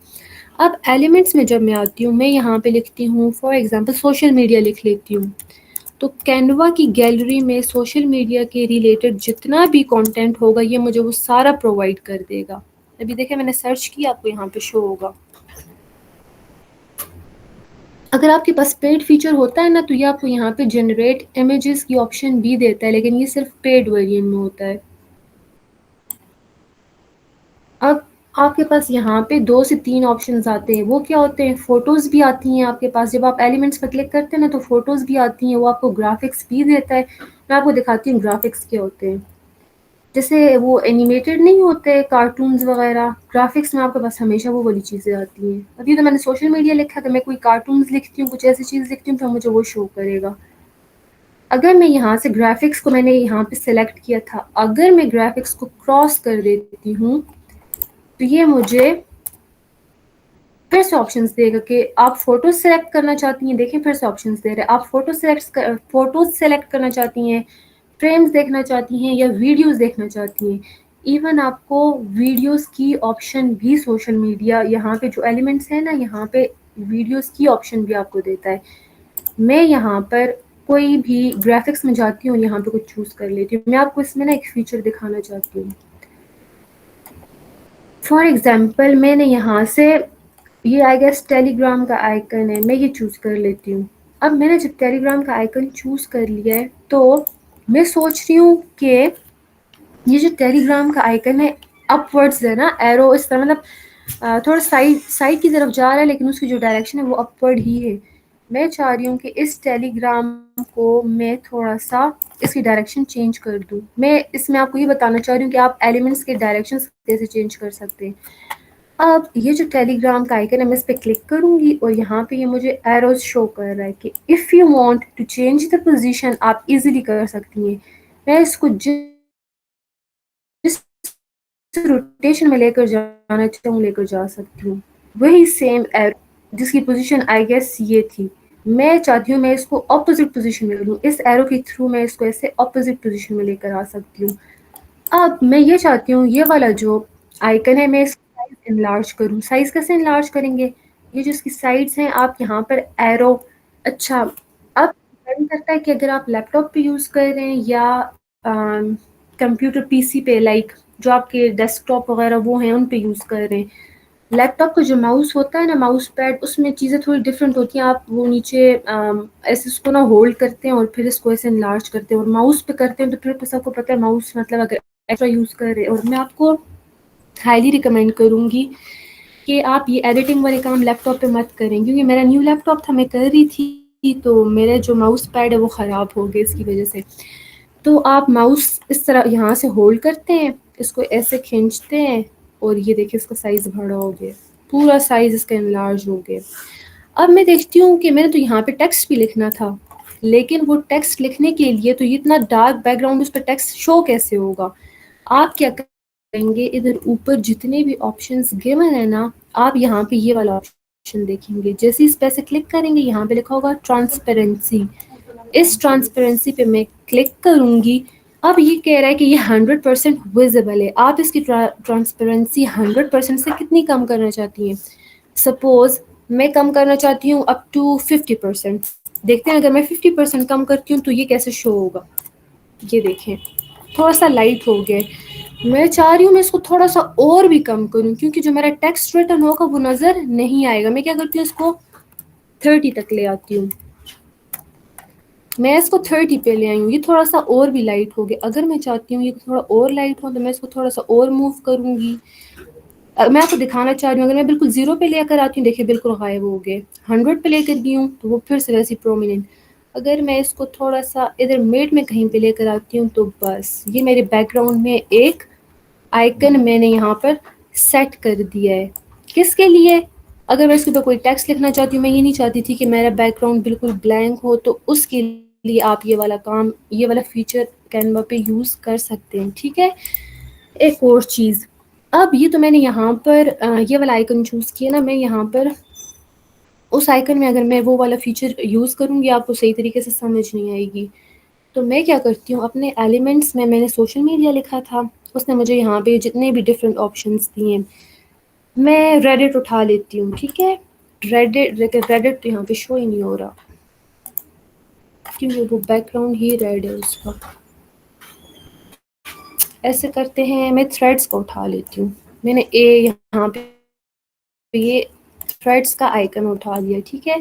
اب ایلیمنٹس میں جب میں آتی ہوں، میں یہاں پہ لکھتی ہوں فار ایگزامپل سوشل میڈیا لکھ لیتی ہوں. تو کینوا کی گیلری میں سوشل میڈیا کے ریلیٹڈ جتنا بھی کانٹینٹ ہوگا یہ مجھے وہ سارا پرووائڈ کر دے گا. ابھی دیکھیں میں نے سرچ کیا، آپ کو یہاں پہ شو ہوگا. اگر آپ کے پاس پیڈ فیچر ہوتا ہے نا تو یہ آپ کو یہاں پہ جنریٹ امیجز کی آپشن بھی دیتا ہے، لیکن یہ صرف پیڈ ورژن میں ہوتا ہے. اب آپ کے پاس یہاں پہ 2 سے 3 آپشنز آتے ہیں. وہ کیا ہوتے ہیں، فوٹوز بھی آتی ہیں آپ کے پاس. جب آپ ایلیمنٹس پر کلک کرتے ہیں نا تو فوٹوز بھی آتی ہیں. وہ آپ کو گرافکس بھی دیتا ہے. میں آپ کو دکھاتی ہوں گرافکس کیا ہوتے ہیں. جیسے وہ اینیمیٹڈ نہیں ہوتے کارٹونز وغیرہ، گرافکس میں آپ کے پاس ہمیشہ وہ والی چیزیں آتی ہیں. ابھی تو میں نے سوشل میڈیا لکھا تو میں کوئی کارٹونز لکھتی ہوں، کچھ ایسی چیز لکھتی ہوں تو مجھے وہ شو کرے گا. اگر میں یہاں سے گرافکس کو میں نے یہاں پہ سلیکٹ کیا تھا، اگر میں گرافکس کو کراس کر دیتی ہوں تو یہ مجھے پھر سے آپشنز دے گا کہ آپ فوٹوز سلیکٹ کرنا چاہتی ہیں. دیکھیں پھر سے آپشنز دے رہے ہیں. آپ فوٹوز سلیکٹ کرنا چاہتی ہیں، فریمز دیکھنا چاہتی ہیں، یا ویڈیوز دیکھنا چاہتی ہیں. ایون آپ کو ویڈیوز کی آپشن بھی سوشل میڈیا یہاں پہ جو ایلیمنٹس ہیں نا یہاں پہ ویڈیوز کی آپشن بھی آپ کو دیتا ہے. میں یہاں پر کوئی بھی گرافکس میں جاتی ہوں، یہاں پہ کچھ چوز کر لیتی ہوں. میں آپ کو اس میں نا ایک فیچر دکھانا چاہتی ہوں. فار ایگزامپل میں نے یہاں سے یہ آئی گیس ٹیلی گرام کا آئیکن ہے، میں یہ چوز کر لیتی ہوں. اب میں نے جب ٹیلی گرام کا آئیکن چوز کر لیا ہے تو میں سوچ رہی ہوں کہ یہ جو ٹیلی گرام کا آئیکن ہے اپ ورڈز ہے نا، ایرو اس طرح مطلب تھوڑا سائڈ کی طرف جا رہا ہے، لیکن اس کی جو ڈائریکشن ہے وہ اپ ورڈ ہی ہے. میں چاہ رہی ہوں کہ اس ٹیلی گرام کو میں تھوڑا سا اس کی ڈائریکشن چینج کر دوں. میں اس میں آپ کو یہ بتانا چاہ رہی ہوں کہ آپ ایلیمنٹس کے ڈائریکشن کیسے چینج کر سکتے ہیں. اب یہ جو ٹیلی گرام کا آئیکن ہے میں اس پہ کلک کروں گی اور یہاں پہ یہ مجھے ایروز شو کر رہا ہے کہ if you want to change the position آپ ایزیلی کر سکتی ہیں. میں اس کو روٹیشن میں لے کر جانا چاہوں لے کر جا سکتی ہوں. وہی سیم ایرو جس کی پوزیشن آئی گیس یہ تھی، میں چاہتی ہوں میں اس کو اپوزٹ پوزیشن میں لوں. اس ایرو کے تھرو میں اس کو ایسے اپوزٹ پوزیشن میں لے کر آ سکتی ہوں. اب میں یہ چاہتی ہوں یہ والا جو آئیکن ہے میں اس کا سائز انلارج کروں. سائز کیسے انلارج کریں گے، یہ جو اس کی سائڈس ہیں آپ یہاں پر ایرو. اچھا اب ڈیپینڈ کرتا ہے کہ اگر آپ لیپ ٹاپ پہ یوز کر رہے ہیں یا کمپیوٹر پی سی پہ، لائک جو آپ کے ڈیسک ٹاپ وغیرہ وہ ہیں ان پہ یوز کر رہے ہیں. لیپ ٹاپ کا جو ماؤس ہوتا ہے نا، ماؤس پیڈ، اس میں چیزیں تھوڑی ڈفرینٹ ہوتی ہیں. آپ وہ نیچے ایسے اس کو نا ہولڈ کرتے ہیں اور پھر اس کو ایسے انلارج کرتے ہیں، اور ماؤس پہ کرتے ہیں تو پھر سب کو پتہ ہے ماؤس مطلب اگر ایکسٹرا یوز کر رہے. اور میں آپ کو ہائیلی ریکمینڈ کروں گی کہ آپ یہ ایڈیٹنگ والے کام لیپ ٹاپ پہ مت کریں، کیونکہ میرا نیو لیپ ٹاپ تھا، میں کر رہی تھی تو میرا جو ماؤس پیڈ ہے وہ خراب ہو گیا اس کی وجہ سے. تو آپ ماؤس اس طرح یہاں سے ہولڈ کرتے ہیں، اس کو ایسے کھینچتے ہیں اور یہ دیکھیں اس کا سائز بڑا ہو گیا، پورا سائز اس کا انلارج ہو گیا. اب میں دیکھتی ہوں کہ میں نے تو یہاں پہ ٹیکسٹ بھی لکھنا تھا، لیکن وہ ٹیکسٹ لکھنے کے لیے تو اتنا ڈارک بیک گراؤنڈ اس پہ ٹیکسٹ شو کیسے ہوگا. آپ کیا کریں گے، ادھر اوپر جتنے بھی آپشنز گیون ہے نا، آپ یہاں پہ یہ والا آپشن دیکھیں گے. جیسے اس پہ سے کلک کریں گے یہاں پہ لکھا ہوگا ٹرانسپیرنسی. اس ٹرانسپیرنسی پہ میں کلک کروں گی. اب یہ کہہ رہا ہے کہ یہ 100% ویزیبل ہے. آپ اس کی ٹرانسپیرنسی 100% سے کتنی کم کرنا چاہتی ہیں. سپوز میں کم کرنا چاہتی ہوں اپ ٹو 50%. دیکھتے ہیں اگر میں 50% کم کرتی ہوں تو یہ کیسے شو ہوگا. یہ دیکھیں تھوڑا سا لائٹ ہو گیا. میں چاہ رہی ہوں میں اس کو تھوڑا سا اور بھی کم کروں، کیونکہ جو میرا ٹیکسٹ ریٹن ہوگا وہ نظر نہیں آئے گا. میں کیا کرتی ہوں اس کو 30 تک لے آتی ہوں. میں اس کو 30 پہ لے آئی ہوں. یہ تھوڑا سا اور بھی لائٹ ہو گیا. اگر میں چاہتی ہوں یہ تھوڑا اور لائٹ ہو تو میں اس کو تھوڑا سا اور موو کروں گی. میں آپ کو دکھانا چاہ رہی ہوں اگر میں بالکل 0 پہ لے کر آتی ہوں، دیکھیں بالکل غائب ہو گئے. 100 پہ لے کر گئی ہوں تو وہ پھر سے ویسی پرومیننٹ. اگر میں اس کو تھوڑا سا ادھر میڈ میں کہیں پہ لے کر آتی ہوں تو بس یہ میرے بیک گراؤنڈ میں ایک آئیکن میں نے یہاں پر سیٹ کر دیا ہے. کس کے لیے؟ اگر میں اس کے اوپر کوئی ٹیکسٹ لکھنا چاہتی ہوں, میں یہ نہیں چاہتی تھی کہ میرا بیک گراؤنڈ بالکل بلینک ہو, تو اس کے لیے آپ یہ والا کام, یہ والا فیچر کینوا پہ یوز کر سکتے ہیں. ٹھیک ہے. ایک اور چیز, اب یہ تو میں نے یہاں پر یہ والا آئیکن چوز کیا نا, میں یہاں پر اس آئیکن میں اگر میں وہ والا فیچر یوز کروں گی آپ کو صحیح طریقے سے سمجھ نہیں آئے گی. تو میں کیا کرتی ہوں, اپنے ایلیمنٹس میں نے سوشل میڈیا لکھا تھا, اس نے مجھے یہاں پہ جتنے بھی ڈفرینٹ آپشنس دیے, میں ریڈٹ اٹھا لیتی ہوں. ٹھیک ہے. ریڈٹ یہاں پہ شو ہی نہیں ہو رہا کیونکہ وہ بیک گراؤنڈ ہی ریڈ ہے اس کا. ایسے کرتے ہیں, میں تھریڈس کو اٹھا لیتی ہوں. میں نے یہاں پہ یہ تھریڈس کا آئیکن اٹھا دیا. ٹھیک ہے.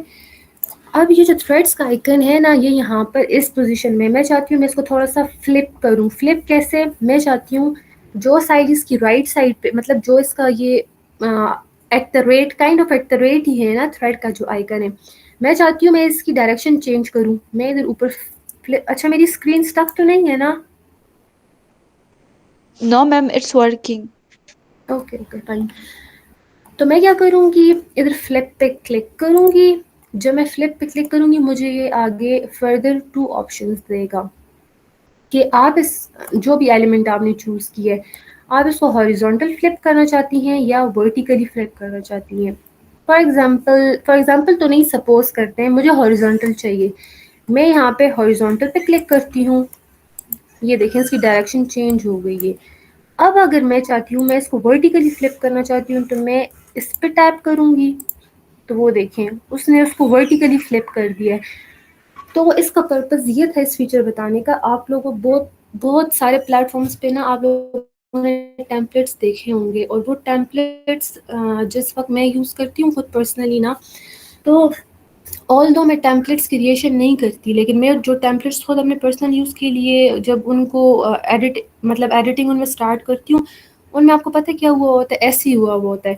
اب یہ جو تھریڈس کا آئیکن ہے نا, یہ یہاں پر اس پوزیشن میں چاہتی ہوں میں اس کو تھوڑا سا فلپ کروں. فلپ کیسے؟ میں چاہتی ہوں جو سائڈ اس کی رائٹ سائڈ پہ, مطلب جو اس کا یہ at the rate kind of at the rate ہی ہے نا تھریڈ کا جو آئیکن ہے, میں چاہتی ہوں میں اس کی ڈائریکشن چینج کروں. میں ادھر اوپر اچھا میری اسکرین اسٹک تو نہیں ہے نا؟ No, ma'am, it's working. Okay fine. تو میں کیا کروں گی, ادھر فلپ پہ کلک کروں گی. جب میں فلپ پہ کلک کروں گی مجھے یہ آگے فردر 2 آپشنز دے گا کہ آپ اس جو بھی ایلیمنٹ آپ نے چوز کیا ہے, آپ اس کو ہاریزونٹل فلپ کرنا چاہتی ہیں یا ورٹیکلی فلپ کرنا چاہتی ہیں. فار ایگزامپل تو نہیں, سپوز کرتے ہیں مجھے ہاریزونٹل چاہیے. میں یہاں پہ ہاریزونٹل پہ کلک کرتی ہوں. یہ دیکھیں اس کی ڈائریکشن چینج ہو گئی ہے. اب اگر میں چاہتی ہوں میں اس کو ورٹیکلی فلپ کرنا چاہتی ہوں, تو میں اس پہ ٹیپ کروں گی تو وہ دیکھیں اس نے اس کو ورٹیکلی فلپ کر دیا ہے. تو اس کا پرپز یہ تھا اس فیچر بتانے کا. آپ لوگوں بہت سارے پلیٹ فارمس پہ نا آپ لوگوں نے ٹیمپلیٹس دیکھے ہوں گے, اور وہ ٹیمپلیٹس جس وقت میں یوز کرتی ہوں خود پرسنلی نا, تو آل دو میں ٹیمپلیٹس کریشن نہیں کرتی, لیکن میں جو ٹیمپلیٹس خود اپنے پرسنل یوز کے لیے جب ان کو ایڈیٹنگ ان میں اسٹارٹ کرتی ہوں, ان میں آپ کو پتہ کیا ہوا ہوتا ہے, ایسے ہی ہوا ہوتا ہے.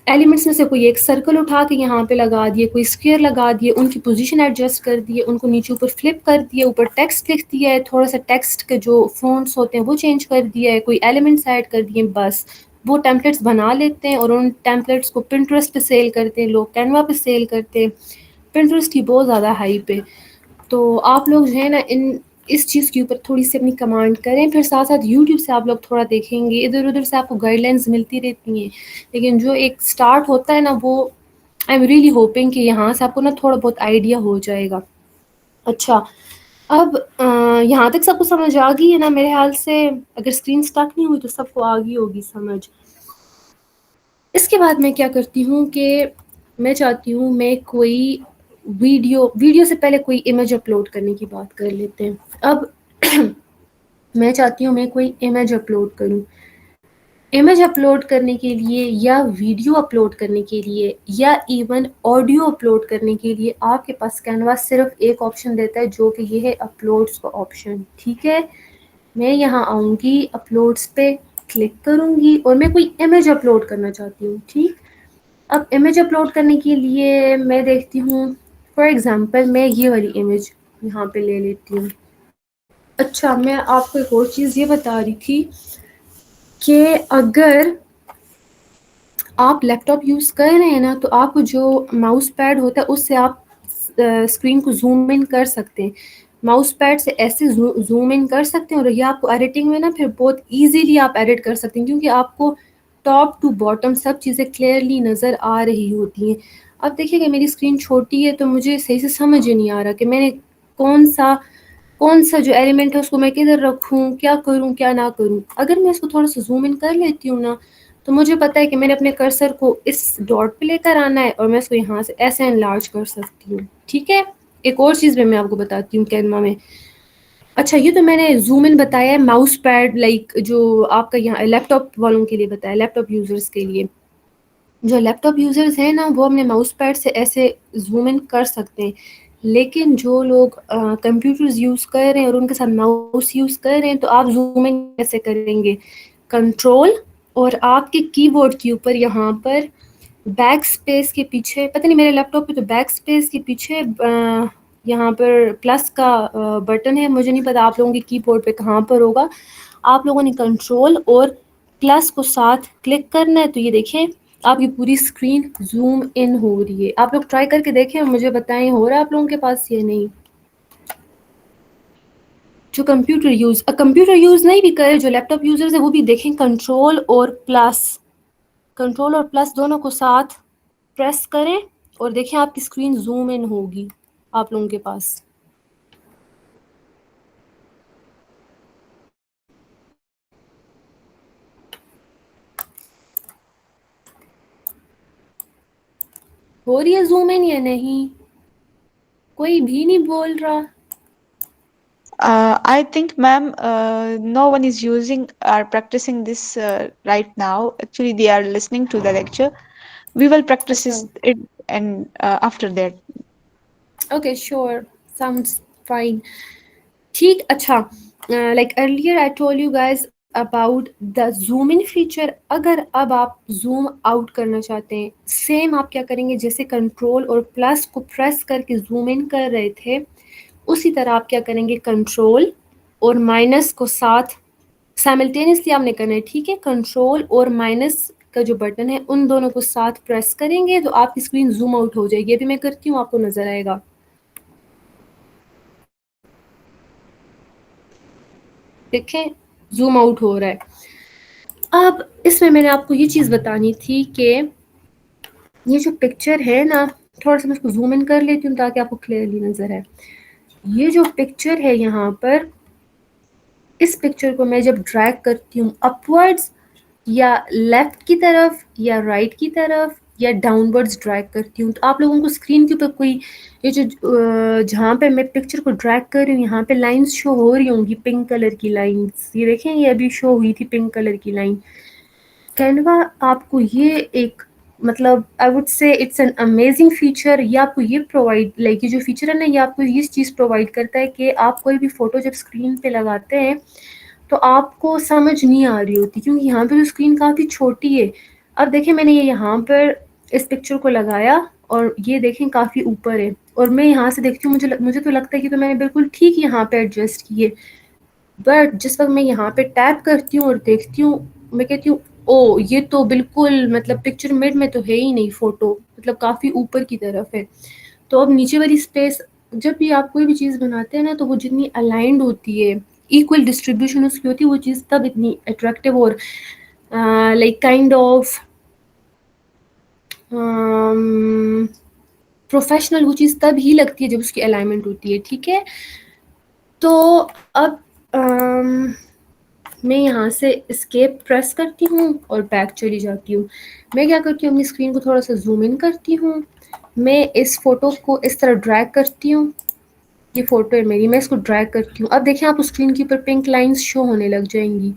ایلیمنٹس میں سے کوئی ایک سرکل اٹھا کے یہاں پہ لگا دیے, کوئی اسکوئر لگا دیے, ان کی پوزیشن ایڈجسٹ کر دیے, ان کو نیچے اوپر فلپ کر دیے, اوپر ٹیکسٹ لکھ دیا ہے, تھوڑا سا ٹیکسٹ کے جو فونٹس ہوتے ہیں وہ چینج کر دیا ہے, کوئی ایلیمنٹس ایڈ کر دیے, بس وہ ٹیمپلیٹس بنا لیتے ہیں اور ان ٹیمپلیٹس کو پنٹرسٹ پہ سیل کرتے ہیں لوگ, کینوا پہ سیل کرتے ہیں. پنٹرسٹ کی بہت زیادہ ہائپ ہے. تو آپ لوگ جو ہے نا اس چیز کے اوپر تھوڑی سی اپنی کمانڈ کریں. پھر ساتھ ساتھ یوٹیوب سے آپ لوگ تھوڑا دیکھیں گے, ادھر ادھر سے آپ کو گائیڈ لائنس ملتی رہتی ہیں, لیکن جو ایک اسٹارٹ ہوتا ہے نا, وہ آئی ایم ریئلی ہوپنگ کہ یہاں سے آپ کو نا تھوڑا بہت آئیڈیا ہو جائے گا. اچھا, اب یہاں تک سب کو سمجھ آ گئی ہے نا میرے خیال سے؟ اگر اسکرین اسٹارٹ نہیں ہوئی تو سب کو آ گئی ہوگی سمجھ. اس کے بعد میں کیا کرتی ہوں کہ میں چاہتی ہوں میں کوئی ویڈیو سے پہلے کوئی امیج اپلوڈ کرنے کی بات کر لیتے ہیں. اب میں چاہتی ہوں میں کوئی امیج اپلوڈ کروں. امیج اپلوڈ کرنے کے لیے یا ویڈیو اپلوڈ کرنے کے لیے یا ایون آڈیو اپلوڈ کرنے کے لیے آپ کے پاس کینوا صرف ایک آپشن دیتا ہے, جو کہ یہ ہے اپلوڈس کا آپشن. ٹھیک ہے. میں یہاں آؤں گی, اپلوڈس پہ کلک کروں گی, اور میں کوئی امیج اپلوڈ کرنا چاہتی ہوں. ٹھیک. اب امیج اپلوڈ کرنے کے لیے میں دیکھتی ہوں, فار ایگزامپل میں یہ والی امیج یہاں پہ لے لیتی ہوں. اچھا, میں آپ کو ایک اور چیز یہ بتا رہی تھی کہ اگر آپ لیپ ٹاپ یوز کر رہے ہیں نا, تو آپ کو جو ماؤس پیڈ ہوتا ہے اس سے آپ اسکرین کو زوم ان کر سکتے ہیں. ماؤس پیڈ سے ایسے زوم ان کر سکتے ہیں, اور یہ آپ کو ایڈیٹنگ میں نا پھر بہت ایزیلی آپ ایڈٹ کر سکتے ہیں, کیونکہ آپ کو ٹاپ ٹو باٹم سب چیزیں کلیئرلی نظر آ رہی ہوتی ہیں. اب دیکھیے کہ میری اسکرین چھوٹی ہے تو مجھے صحیح سے سمجھ ہی نہیں آ رہا کہ میں نے کون سا جو ایلیمنٹ ہے اس کو میں کدھر رکھوں, کیا کروں کیا نہ کروں. اگر میں اس کو تھوڑا سا زوم ان کر لیتی ہوں نا, تو مجھے پتا ہے کہ میں نے اپنے کرسر کو اس ڈاٹ پہ لے کر آنا ہے, اور میں اس کو یہاں سے ایسے انلارج کر سکتی ہوں. ٹھیک ہے. ایک اور چیز بھی میں آپ کو بتاتی ہوں کینوا میں. اچھا, یہ تو میں نے زوم ان بتایا ہے ماؤس پیڈ لائک جو آپ کا یہاں لیپ ٹاپ والوں کے لیے بتایا, لیپ ٹاپ یوزرز کے لیے. جو لیپ ٹاپ یوزرز ہیں نا, وہ اپنے ماؤس پیڈ سے ایسے زوم ان کر سکتے ہیں, لیکن جو لوگ کمپیوٹرز یوز کر رہے ہیں اور ان کے ساتھ ماؤس یوز کر رہے ہیں, تو آپ زوم ان کیسے کریں گے؟ کنٹرول اور آپ کے کی بورڈ کے اوپر یہاں پر بیک اسپیس کے پیچھے, پتہ نہیں میرے لیپ ٹاپ پہ تو بیک اسپیس کے پیچھے یہاں پر پلس کا بٹن ہے, مجھے نہیں پتا آپ لوگوں کے کی بورڈ پہ کہاں پر ہوگا. آپ لوگوں نے کنٹرول اور پلس کو ساتھ کلک کرنا ہے, تو یہ دیکھیں آپ کی پوری اسکرین زوم ان ہو رہی ہے. آپ لوگ ٹرائی کر کے دیکھیں, مجھے بتائیں ہو رہا ہے آپ لوگوں کے پاس یا نہیں. جو کمپیوٹر یوز نہیں بھی کرے, جو لیپ ٹاپ یوزرز ہیں وہ بھی دیکھیں کنٹرول اور پلس دونوں کو ساتھ پریس کریں اور دیکھیں آپ کی اسکرین زوم ان ہوگی آپ لوگوں کے پاس. ہو رہی ہے زوم ان یا نہیں؟ کوئی بھی نہیں بول رہا. I think, ma'am, no one is using or practicing this right now. Actually, they are listening to the lecture. We will practice اچھا it and after that. Okay sure, sounds fine. ٹھیک, اچھا, like earlier I told you guys about the zoom in feature. اگر اب آپ zoom out کرنا چاہتے ہیں, same آپ کیا کریں گے, جیسے کنٹرول اور پلس کو پریس کر کے زوم ان کر رہے تھے, اسی طرح آپ کیا کریں گے, کنٹرول اور مائنس کو ساتھ سائملٹینیسلی آپ نے کرنا ہے. ٹھیک ہے, کنٹرول اور مائنس کا جو بٹن ہے ان دونوں کو ساتھ پریس کریں گے تو آپ کی اسکرین زوم آؤٹ ہو جائے گی. ابھی میں کرتی ہوں, آپ کو نظر آئے گا. دیکھیں زوم آؤٹ ہو رہا ہے. اب اس میں نے آپ کو یہ چیز بتانی تھی کہ یہ جو پکچر ہے نا, تھوڑا سا میں اس کو زوم ان کر لیتی ہوں تاکہ آپ کو کلیئرلی نظر آئے. یہ جو پکچر ہے یہاں پر, اس پکچر کو میں جب ڈریگ کرتی ہوں اپورڈز یا لیفٹ کی طرف یا رائٹ کی طرف یا ڈاؤن ورڈز ڈریگ کرتی ہوں, تو آپ لوگوں کو اسکرین کے اوپر کوئی یہ جو جہاں پہ میں پکچر کو ڈریگ کر رہی ہوں یہاں پہ لائنس شو ہو رہی ہوں گی, پنک کلر کی لائنس. یہ دیکھیں, یہ ابھی شو ہوئی تھی پنک کلر کی لائن. کینوا آپ کو یہ ایک مطلب I would say it's an amazing feature. یہ آپ کو یہ پرووائڈ لائک یہ جو فیچر ہے نا, یہ آپ کو یہ چیز پرووائڈ کرتا ہے کہ آپ کوئی بھی فوٹو جب اسکرین پہ لگاتے ہیں تو آپ کو سمجھ نہیں آ رہی ہوتی, کیونکہ یہاں پہ جو اسکرین کافی چھوٹی ہے. اب دیکھیں میں نے یہ یہاں پر اس پکچر کو لگایا اور یہ دیکھیں کافی اوپر ہے, اور میں یہاں سے دیکھتی ہوں مجھے تو لگتا ہے کہ تو میں نے بالکل ٹھیک یہاں پہ ایڈجسٹ کیے. بٹ جس وقت میں یہاں پہ ٹیپ کرتی ہوں اور دیکھتی ہوں, میں کہتی ہوں او یہ تو بالکل مطلب پکچر مڈ میں تو ہے ہی نہیں, فوٹو مطلب کافی اوپر کی طرف ہے. تو اب نیچے والی اسپیس, جب بھی آپ کوئی بھی چیز بناتے ہیں نا تو وہ جتنی الائنڈ ہوتی ہے, ایکول ڈسٹریبیوشن اس کی ہوتی ہے, وہ چیز تب اتنی اٹریکٹیو اور لائک کائنڈ آف پروفیشنل وہ چیز تب ہی لگتی ہے جب اس کی الائنمنٹ ہوتی ہے. ٹھیک ہے, تو اب میں یہاں سے اسکیپ پریس کرتی ہوں اور بیک چلی جاتی ہوں. میں کیا کرتی ہوں, اپنی اسکرین کو تھوڑا سا زوم ان کرتی ہوں, میں اس فوٹو کو اس طرح ڈریگ کرتی ہوں. یہ فوٹو ہے میری, میں اس کو ڈریگ کرتی ہوں. اب دیکھیں آپ اسکرین کے اوپر پنک لائنس شو ہونے لگ جائیں گی.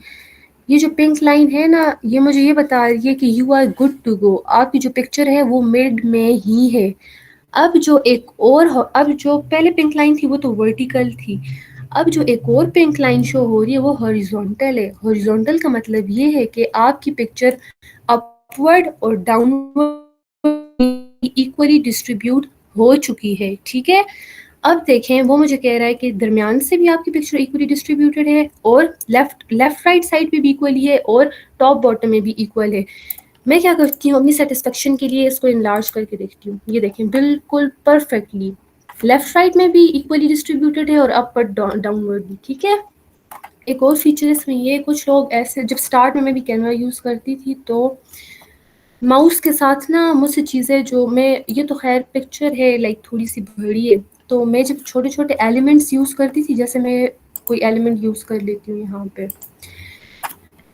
یہ جو پنک لائن ہے نا, یہ مجھے یہ بتا رہی ہے کہ you are good to go. آپ کی جو پکچر ہے وہ مڈ میں ہی ہے. اب جو پہلے پنک لائن تھی وہ تو ورٹیکل تھی, اب جو ایک اور پنک لائن شو ہو رہی ہے وہ ہاریزونٹل ہے. ہاریزونٹل کا مطلب یہ ہے کہ آپ کی پکچر اپورڈ اور ڈاؤنورڈ ایکولی ڈسٹریبیوٹ ہو چکی ہے. ٹھیک ہے, اب دیکھیں وہ مجھے کہہ رہا ہے کہ درمیان سے بھی آپ کی پکچر ایکولی ڈسٹریبیوٹیڈ ہے, اور لیفٹ رائٹ سائڈ پہ بھی ایکولی ہے, اور ٹاپ باٹم میں بھی ایکول ہے. میں کیا کرتی ہوں, اپنی سیٹسفیکشن کے لیے اس کو انلارج کر کے دیکھتی ہوں. یہ دیکھیں بالکل پرفیکٹلی لیفٹ رائٹ میں بھی ایکولی ڈسٹریبیوٹیڈ ہے اور اپر ڈاؤن ورڈ بھی. ٹھیک ہے, ایک اور فیچر اس میں یہ, کچھ لوگ ایسے جب اسٹارٹ میں بھی کینوا یوز کرتی تھی تو ماؤس کے ساتھ نا مجھ سے چیزیں جو میں, یہ تو خیر پکچر ہے لائک تھوڑی سی بڑی ہے, تو میں جب چھوٹے چھوٹے ایلیمنٹس یوز کرتی تھی, جیسے میں کوئی ایلیمنٹ یوز کر لیتی ہوں, یہاں پہ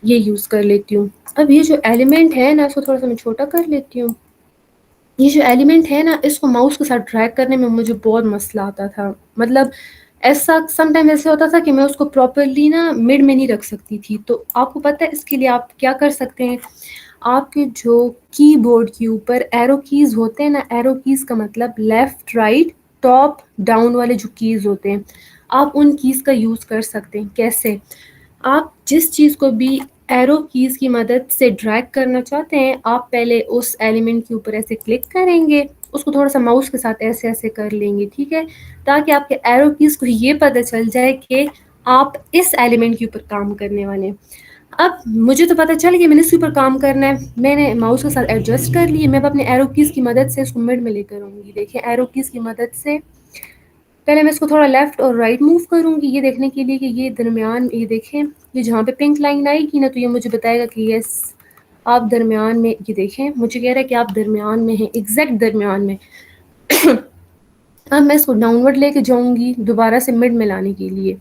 یہ یوز کر لیتی ہوں. اب یہ جو ایلیمنٹ ہے نا, اس کو تھوڑا سا میں چھوٹا کر لیتی ہوں. یہ جو ایلیمنٹ ہے نا, اس کو ماؤس کے ساتھ ڈریگ کرنے میں مجھے بہت مسئلہ آتا تھا. مطلب ایسا سم ٹائم ایسے ہوتا تھا کہ میں اس کو پراپرلی نا مڈ میں نہیں رکھ سکتی تھی. تو آپ کو پتہ ہے اس کے لیے آپ کیا کر سکتے ہیں, آپ کے جو کی بورڈ کے اوپر ایرو کیز ہوتے ہیں نا, ایرو کیز کا مطلب لیفٹ رائٹ ٹاپ ڈاؤن والے جو کیز ہوتے ہیں, آپ ان کیز کا یوز کر سکتے ہیں. کیسے, آپ جس چیز کو بھی ایرو کیز کی مدد سے ڈریگ کرنا چاہتے ہیں, آپ پہلے اس ایلیمنٹ کے اوپر ایسے کلک کریں گے, اس کو تھوڑا سا ماؤس کے ساتھ ایسے ایسے کر لیں گے, ٹھیک ہے, تاکہ آپ کے ایرو کیز کو یہ پتہ چل جائے کہ آپ اس ایلیمنٹ کے اوپر کام کرنے والے ہیں. اب مجھے تو پتہ چل گیا میں نے اس کے اوپر کام کرنا ہے, میں نے ماؤس کے ساتھ ایڈجسٹ کر لیے. میں اب اپنے ایرو کیز کی مدد سے اس کو مڈ میں لے کر آؤں گی. دیکھیں ایرو کیز کی مدد سے پہلے میں اس کو تھوڑا لیفٹ اور رائٹ موو کروں گی, یہ دیکھنے کے لیے کہ یہ درمیان, یہ دیکھیں یہ جہاں پہ پنک لائن آئے گی نا تو یہ مجھے بتائے گا کہ یس آپ درمیان میں, یہ دیکھیں مجھے کہہ رہا ہے کہ آپ درمیان میں ہیں, ایگزیکٹ درمیان میں. اب میں اس کو ڈاؤن ورڈ لے کے جاؤں گی دوبارہ سے مڈ میں لانے کے لیے.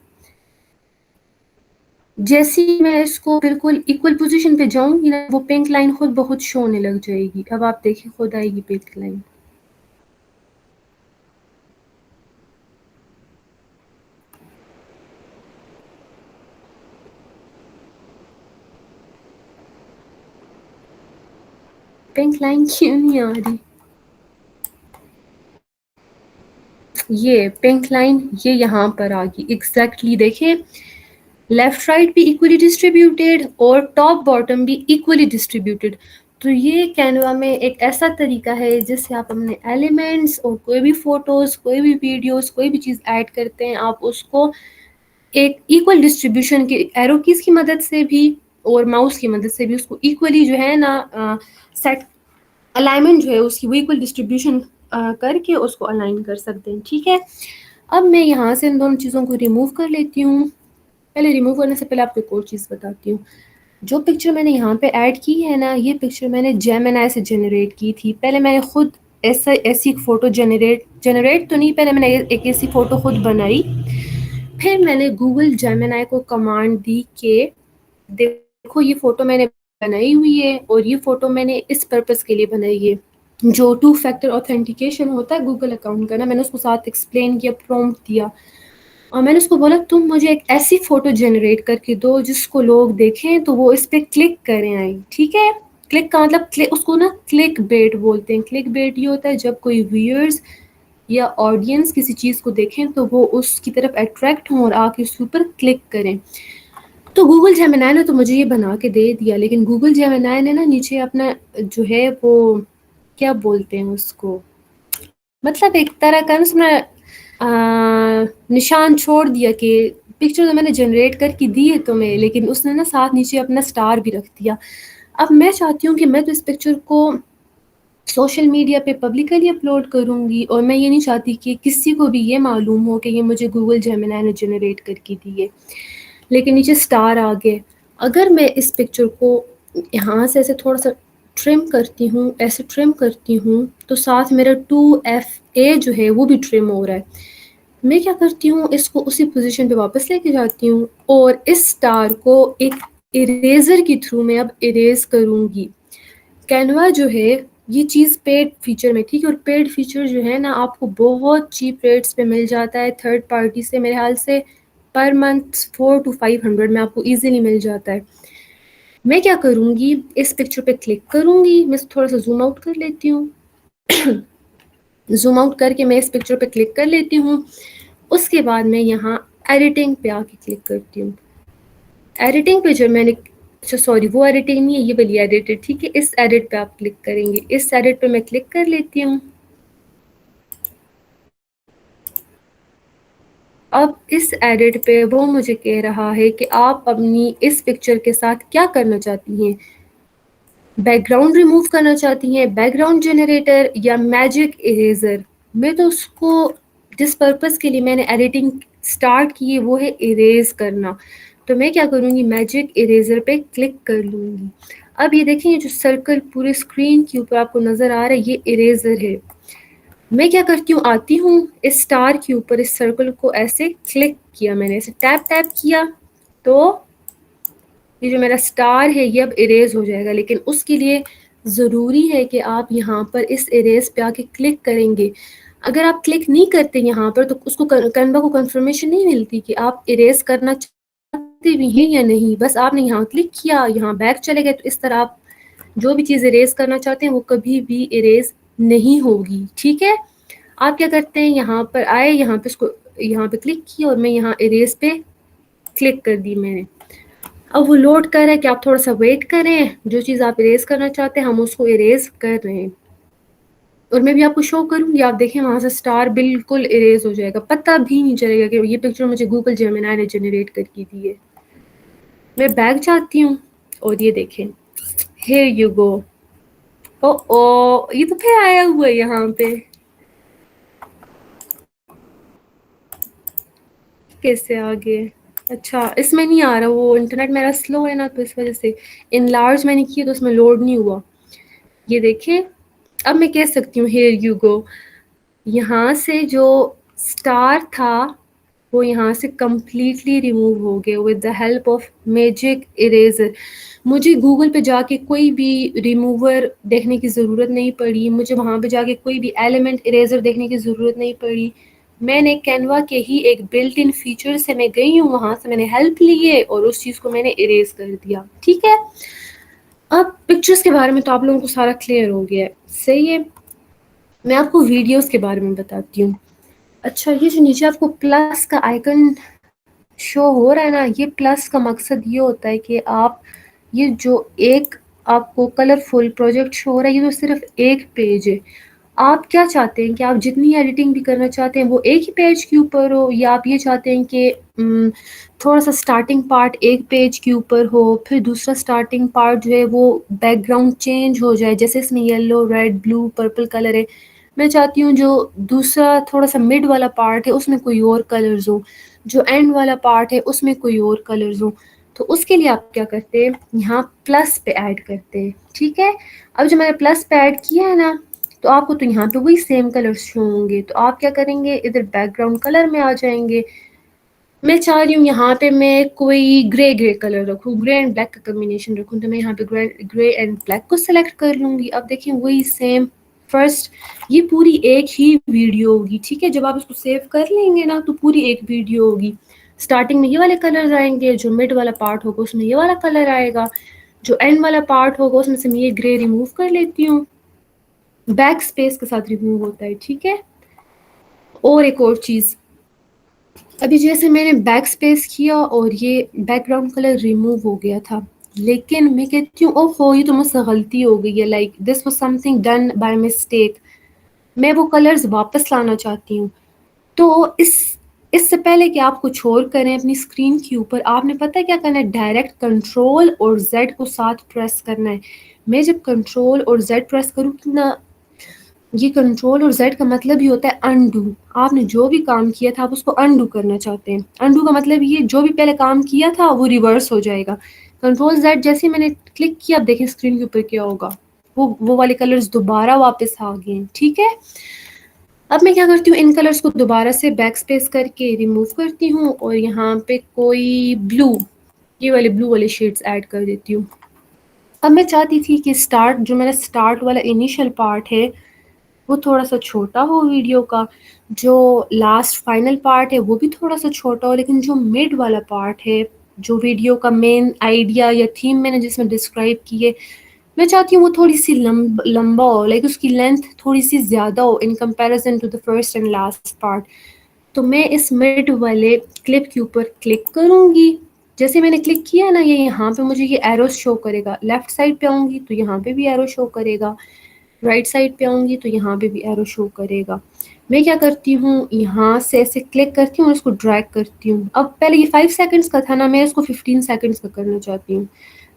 جیسے ہی میں اس کو بالکل ایکول پوزیشن پہ جاؤں گی نا وہ پنک لائن خود بخود شو ہونے لگ جائے گی. اب آپ دیکھیں خود آئے گی پنک لائن. پنک لائن کیوں نہیں آ رہی؟ یہ پنک لائن یہ یہاں پر آ گئی ایگزیکٹلی. دیکھیں لیفٹ رائٹ بھی ایکولی ڈسٹریبیوٹیڈ اور ٹاپ باٹم بھی ایکولی ڈسٹریبیوٹیڈ. تو یہ کینوا میں ایک ایسا طریقہ ہے جس سے آپ اپنے ایلیمنٹس اور کوئی بھی فوٹوز, کوئی بھی ویڈیوز, کوئی بھی چیز ایڈ کرتے ہیں, آپ اس کو ایک ایکول ڈسٹریبیوشن کے ایرو کیز کی مدد سے بھی اور ماؤس کی مدد سے بھی اس کو ایکولی جو ہے نا سیٹ الائنمنٹ جو ہے اس کی وہ ایکول ڈسٹریبیوشن کر کے اس کو الائن کر سکتے ہیں, ٹھیک ہے. اب میں یہاں سے ان دونوں چیزوں کو ریموو کر لیتی ہوں. پہلے ریموو کرنے سے پہلے آپ کو ایک اور چیز بتاتی ہوں. جو پکچر میں نے یہاں پہ ایڈ کی ہے نا, یہ پکچر میں نے جیمنائی سے جنریٹ کی تھی. پہلے میں نے خود ایسی فوٹو جنریٹ تو نہیں, پہلے میں نے ایک ایسی فوٹو خود بنائی, پھر میں نے گوگل جیمنائی کو کمانڈ دی کہ دیکھو یہ فوٹو میں نے بنائی ہوئی ہے اور یہ فوٹو میں نے اس پرپس کے لیے بنائی ہے, جو 2 فیکٹر آتھینٹیکیشن ہوتا ہے گوگل اکاؤنٹ کا نا. میں نے اس کو ساتھ ایکسپلین کیا, پرومپٹ دیا, اور میں نے اس کو بولا تم مجھے ایک ایسی فوٹو جنریٹ کر کے دو جس کو لوگ دیکھیں تو وہ اس پہ کلک کریں آئی, ٹھیک ہے. کلک کا مطلب اس کو نا کلک بیٹ بولتے ہیں. کلک بیٹ یہ ہوتا ہے جب کوئی ویورز یا آڈینس کسی چیز کو دیکھیں تو وہ اس کی طرف اٹریکٹ ہوں اور آ کے اس کے اوپر کلک کریں. تو گوگل جیمنائی نے تو مجھے یہ بنا کے دے دیا, لیکن گوگل جیمنائی نے نا نیچے اپنا جو ہے وہ کیا بولتے ہیں اس کو, مطلب ایک طرح کا اس میں نشان چھوڑ دیا کہ پکچر تو میں نے جنریٹ کر کے دی ہے تمہیں, لیکن اس نے نا ساتھ نیچے اپنا اسٹار بھی رکھ دیا. اب میں چاہتی ہوں کہ میں تو اس پکچر کو سوشل میڈیا پہ پبلکلی اپلوڈ کروں گی, اور میں یہ نہیں چاہتی کہ کسی کو بھی یہ معلوم ہو کہ یہ مجھے گوگل جیمنائی نے جنریٹ کر کے دی ہے. لیکن نیچے اسٹار آ گئے. اگر میں اس پکچر کو یہاں سے ایسے تھوڑا سا ٹرم کرتی ہوں, ایسے ٹرم کرتی ہوں, تو ساتھ میرا 2FA جو ہے وہ بھی ٹرم ہو رہا ہے. میں کیا کرتی ہوں, اس کو اسی پوزیشن پہ واپس لے کے جاتی ہوں اور اس اسٹار کو ایک اریزر کے تھرو میں اب اریز کروں گی. کینوا جو ہے یہ چیز پیڈ فیچر میں, ٹھیک ہے, اور پیڈ فیچر جو ہے نا آپ کو بہت چیپ ریٹس پہ مل جاتا ہے تھرڈ پارٹی سے. میرے خیال سے پر منتھ 400 to 500 میں آپ کو ایزیلی مل جاتا ہے. میں کیا کروں گی, اس پکچر پہ کلک کروں گی, میں تھوڑا سا زوم آؤٹ کر لیتی ہوں, زوم آؤٹ کر کے میں اس پکچر پہ کلک کر لیتی ہوں. اس کے بعد میں یہاں ایڈیٹنگ پہ آ کے کلک کرتی ہوں. ایڈیٹنگ پہ جو میں نے اچھا سوری وہ ایڈیٹنگ نہیں ہے, یہ والی ایڈٹ ہے, ٹھیک ہے. اس ایڈٹ پہ آپ کلک کریں گے, اس ایڈٹ پہ میں کلک کر لیتی ہوں. اب اس ایڈٹ پہ وہ مجھے کہہ رہا ہے کہ آپ اپنی اس پکچر کے ساتھ کیا کرنا چاہتی ہیں, بیک گراؤنڈ ریموو کرنا چاہتی ہیں, بیک گراؤنڈ جنریٹر یا میجک اریزر. میں تو اس کو جس پرپس کے لیے میں نے ایڈیٹنگ اسٹارٹ کی ہے وہ ہے اریز کرنا, تو میں کیا کروں گی, میجک اریزر پہ کلک کر لوں گی. اب یہ دیکھیں یہ جو سرکل پورے اسکرین کے اوپر آپ کو نظر آ رہا ہے یہ اریزر ہے. میں کیا کرتی ہوں, آتی ہوں اس اسٹار کے اوپر, اس سرکل کو ایسے کلک کیا, میں نے ایسے ٹیپ کیا تو یہ جو میرا اسٹار ہے یہ اب اریز ہو جائے گا. لیکن اس کے لیے ضروری ہے کہ آپ یہاں پر اس اریز پہ آ کے کلک کریں گے. اگر آپ کلک نہیں کرتے یہاں پر تو اس کو کینوا کو کنفرمیشن نہیں ملتی کہ آپ اریز کرنا چاہتے بھی ہیں یا نہیں. بس آپ نے یہاں کلک کیا, یہاں بیک چلے گئے, تو اس طرح آپ جو بھی چیز اریز کرنا چاہتے ہیں وہ کبھی بھی اریز نہیں ہوگی, ٹھیک ہے. آپ کیا کرتے ہیں, یہاں پر آئے, یہاں پہ اس کو یہاں پہ کلک کیا اور میں یہاں اریز پہ کلک کر دی میں نے. اب وہ لوڈ کر رہا ہے کہ آپ تھوڑا سا ویٹ کریں, جو چیز آپ اریز کرنا چاہتے ہیں ہم اس کو اریز کر رہے ہیں. اور میں بھی آپ کو شو کروں گی, آپ دیکھیں وہاں سے اسٹار بالکل اریز ہو جائے گا, پتہ بھی نہیں چلے گا کہ یہ پکچر مجھے گوگل جیمنائی نے جنریٹ کر کی دی ہے. میں بیک جاتی ہوں اور یہ دیکھیں, ہیئر یو گو. او یہ تو پھر آیا ہوا ہے یہاں پہ, کیسے آگے؟ اچھا اس میں نہیں آ رہا, وہ انٹرنیٹ میرا سلو ہے نا تو اس وجہ سے. ان لارج میں نے کیا تو اس میں لوڈ نہیں ہوا. یہ دیکھیں اب میں کہہ سکتی ہوں ہیئر یو گو. یہاں سے جو اسٹار تھا وہ یہاں سے کمپلیٹلی ریموو ہو گیا with the help of magic eraser. مجھے گوگل پہ جا کے کوئی بھی ریموور دیکھنے کی ضرورت نہیں پڑی, مجھے وہاں پہ جا کے کوئی بھی ایلیمنٹ اریزر دیکھنے کی ضرورت نہیں پڑی. میں نے کینوا کے ہی ایک بلٹ ان فیچر سے میں گئی ہوں, وہاں سے میں نے ہیلپ لی ہے اور اس چیز کو میں نے اریز کر دیا. ٹھیک ہے, اب پکچرز کے بارے میں تو آپ لوگوں کو سارا کلیئر ہو گیا ہے, صحیح ہے. میں آپ کو ویڈیوز کے بارے میں بتاتی ہوں. اچھا یہ جو نیچے آپ کو پلس کا آئیکن شو ہو رہا ہے نا, یہ پلس کا مقصد یہ ہوتا ہے کہ آپ یہ جو ایک آپ کو کلرفل پروجیکٹ شو ہو رہا ہے یہ تو صرف ایک پیج ہے. آپ کیا چاہتے ہیں کہ آپ جتنی ایڈیٹنگ بھی کرنا چاہتے ہیں وہ ایک ہی پیج کے اوپر ہو, یا آپ یہ چاہتے ہیں کہ تھوڑا سا اسٹارٹنگ پارٹ ایک پیج کے اوپر ہو, پھر دوسرا اسٹارٹنگ پارٹ جو ہے وہ بیک گراؤنڈ چینج ہو جائے, جیسے اس میں یلو, ریڈ, بلو, پرپل کلر ہے. میں چاہتی ہوں جو دوسرا تھوڑا سا مڈ والا پارٹ ہے اس میں کوئی اور کلرز ہو, جو اینڈ والا پارٹ ہے اس میں کوئی اور کلرز ہو. تو اس کے لیے آپ کیا کرتے ہیں, یہاں پلس پہ ایڈ کرتے ہیں. ٹھیک ہے, اب جو میں نے پلس پہ ایڈ کیا ہے نا تو آپ کو تو یہاں پہ وہی سیم کلرز شو ہوں گے. تو آپ کیا کریں گے, ادھر بیک گراؤنڈ کلر میں آ جائیں گے. میں چاہ رہی ہوں یہاں پہ میں کوئی گرے کلر رکھوں, گرے اینڈ بلیک کا کمبینیشن رکھوں, تو میں یہاں پہ گرے اینڈ بلیک کو سلیکٹ کر لوں گی. اب دیکھیں وہی سیم فرسٹ, یہ پوری ایک ہی ویڈیو ہوگی. ٹھیک ہے, جب آپ اس کو سیو کر لیں گے نا تو پوری ایک ویڈیو ہوگی. اسٹارٹنگ میں یہ والے کلرز آئیں گے, جو مڈ والا پارٹ ہوگا اس میں یہ والا کلر آئے گا, جو اینڈ والا پارٹ ہوگا اس میں سے میں یہ گرے ریموو کر لیتی ہوں, بیک اسپیس کے ساتھ ریموو ہوتا ہے. ٹھیک ہے, اور ایک اور چیز, ابھی جیسے میں نے بیک اسپیس کیا اور یہ بیک گراؤنڈ کلر ریموو ہو گیا تھا, لیکن میں کہتی ہوں اوہ یہ تو مجھ سے غلطی ہو گئی ہے, like this was some thing done by mistake. میں وہ کلرز واپس لانا چاہتی ہوں. تو اس سے پہلے کہ آپ کچھ اور کریں اپنی اسکرین کے اوپر, آپ نے پتہ ہے کیا کرنا ہے, ڈائریکٹ کنٹرول اور زیڈ کو ساتھ پریس کرنا ہے. میں جب کنٹرول اور زیڈ پریس کروں گی نا, یہ کنٹرول اور زیڈ کا مطلب ہی ہوتا ہے انڈو. آپ نے جو بھی کام کیا تھا آپ اس کو انڈو کرنا چاہتے ہیں. انڈو کا مطلب یہ جو بھی پہلے کام کیا تھا وہ ریورس ہو جائے گا. کنٹرول زیڈ جیسے ہی میں نے کلک کیا, اب دیکھیں اسکرین کے اوپر کیا ہوگا, وہ والے کلرز دوبارہ واپس آ گئے ہیں. ٹھیک ہے, اب میں کیا کرتی ہوں, ان کلرز کو دوبارہ سے بیک اسپیس کر کے ریموو کرتی ہوں, اور یہاں پہ کوئی بلو, یہ والے بلو والے شیڈز ایڈ کر دیتی ہوں. اب میں چاہتی تھی کہ جو میرا اسٹارٹ والا انیشیل پارٹ ہے وہ تھوڑا سا چھوٹا ہو ویڈیو کا, جو لاسٹ فائنل پارٹ ہے وہ بھی تھوڑا سا چھوٹا ہو, لیکن جو مڈ والا پارٹ ہے, جو ویڈیو کا مین آئیڈیا یا تھیم میں نے جس میں ڈسکرائب کی ہے, میں چاہتی ہوں وہ تھوڑی سی لمبا ہو, لائک اس کی لینتھ تھوڑی سی زیادہ ہو in comparison to the first and last part. تو میں اس مڈ والے کلپ کے اوپر کلک کروں گی. جیسے میں نے کلک کیا نا, یہ یہاں پہ مجھے یہ ایروز شو کرے گا. لیفٹ سائڈ پہ آؤں گی تو یہاں پہ بھی ایرو شو کرے گا, رائٹ سائڈ پہ آؤں گی تو یہاں پہ بھی ایرو شو کرے گا. میں کیا کرتی ہوں, یہاں سے ایسے کلک کرتی ہوں اور اس کو ڈریگ کرتی ہوں. اب پہلے یہ 5 سیکنڈز کا تھا نا, میں اس کو 15 سیکنڈز کا کرنا چاہتی ہوں.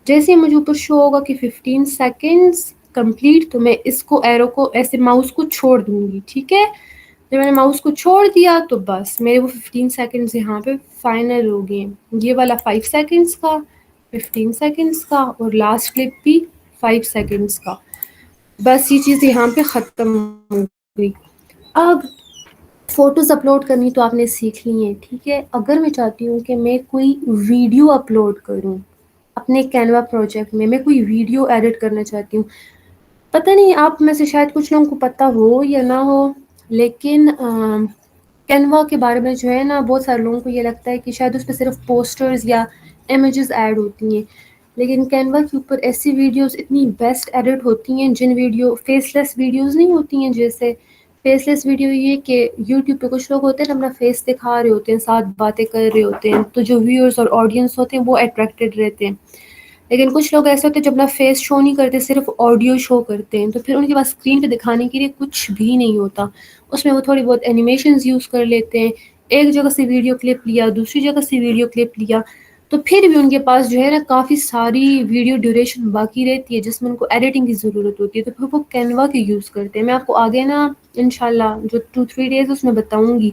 جیسے مجھے اوپر شو ہوگا کہ 15 سیکنڈز کمپلیٹ, تو میں اس کو ایرو کو ایسے ماؤس کو چھوڑ دوں گی. ٹھیک ہے, جب میں نے ماؤس کو چھوڑ دیا تو بس میرے وہ 15 سیکنڈز یہاں پہ فائنل ہو گئے. یہ والا 5 سیکنڈز کا, 15 سیکنڈز کا, اور لاسٹ کلپ بھی 5 سیکنڈز کا. بس یہ چیز یہاں پہ ختم ہو گئی. اب فوٹوز اپلوڈ کرنی تو آپ نے سیکھ لی ہیں. ٹھیک ہے, اگر میں چاہتی ہوں کہ میں کوئی ویڈیو اپلوڈ کروں اپنے کینوا پروجیکٹ میں کوئی ویڈیو ایڈٹ کرنا چاہتی ہوں. پتہ نہیں آپ میں سے شاید کچھ لوگوں کو پتہ ہو یا نہ ہو, لیکن کینوا کے بارے میں جو ہے نا, بہت سارے لوگوں کو یہ لگتا ہے کہ شاید اس پہ صرف پوسٹرز یا امیجز ایڈ ہوتی ہیں, لیکن کینوا کے اوپر ایسی ویڈیوز اتنی بیسٹ ایڈٹ ہوتی ہیں جن ویڈیو فیس لیس ویڈیوز نہیں ہوتی ہیں. جیسے فیس لیس ویڈیو یہ کہ یوٹیوب پہ کچھ لوگ ہوتے ہیں نا اپنا فیس دکھا رہے ہوتے ہیں, ساتھ باتیں کر رہے ہوتے ہیں, تو جو ویورز اور آڈینس ہوتے ہیں وہ اٹریکٹڈ رہتے ہیں. لیکن کچھ لوگ ایسے ہوتے ہیں جو اپنا فیس شو نہیں کرتے, صرف آڈیو شو کرتے ہیں, تو پھر ان کے پاس اسکرین پہ دکھانے کے لیے کچھ بھی نہیں ہوتا. اس میں وہ تھوڑی بہت اینیمیشنز یوز کر لیتے ہیں, ایک جگہ سے ویڈیو کلپ لیا, دوسری جگہ سے ویڈیو کلپ لیا, تو پھر بھی ان کے پاس جو ہے نا کافی ساری ویڈیو ڈیوریشن باقی رہتی ہے جس میں ان کو ایڈیٹنگ کی ضرورت ہوتی ہے, تو پھر وہ کینوا کے یوز کرتے ہیں. میں آپ کو آگے نا انشاءاللہ جو 2-3 days اس میں بتاؤں گی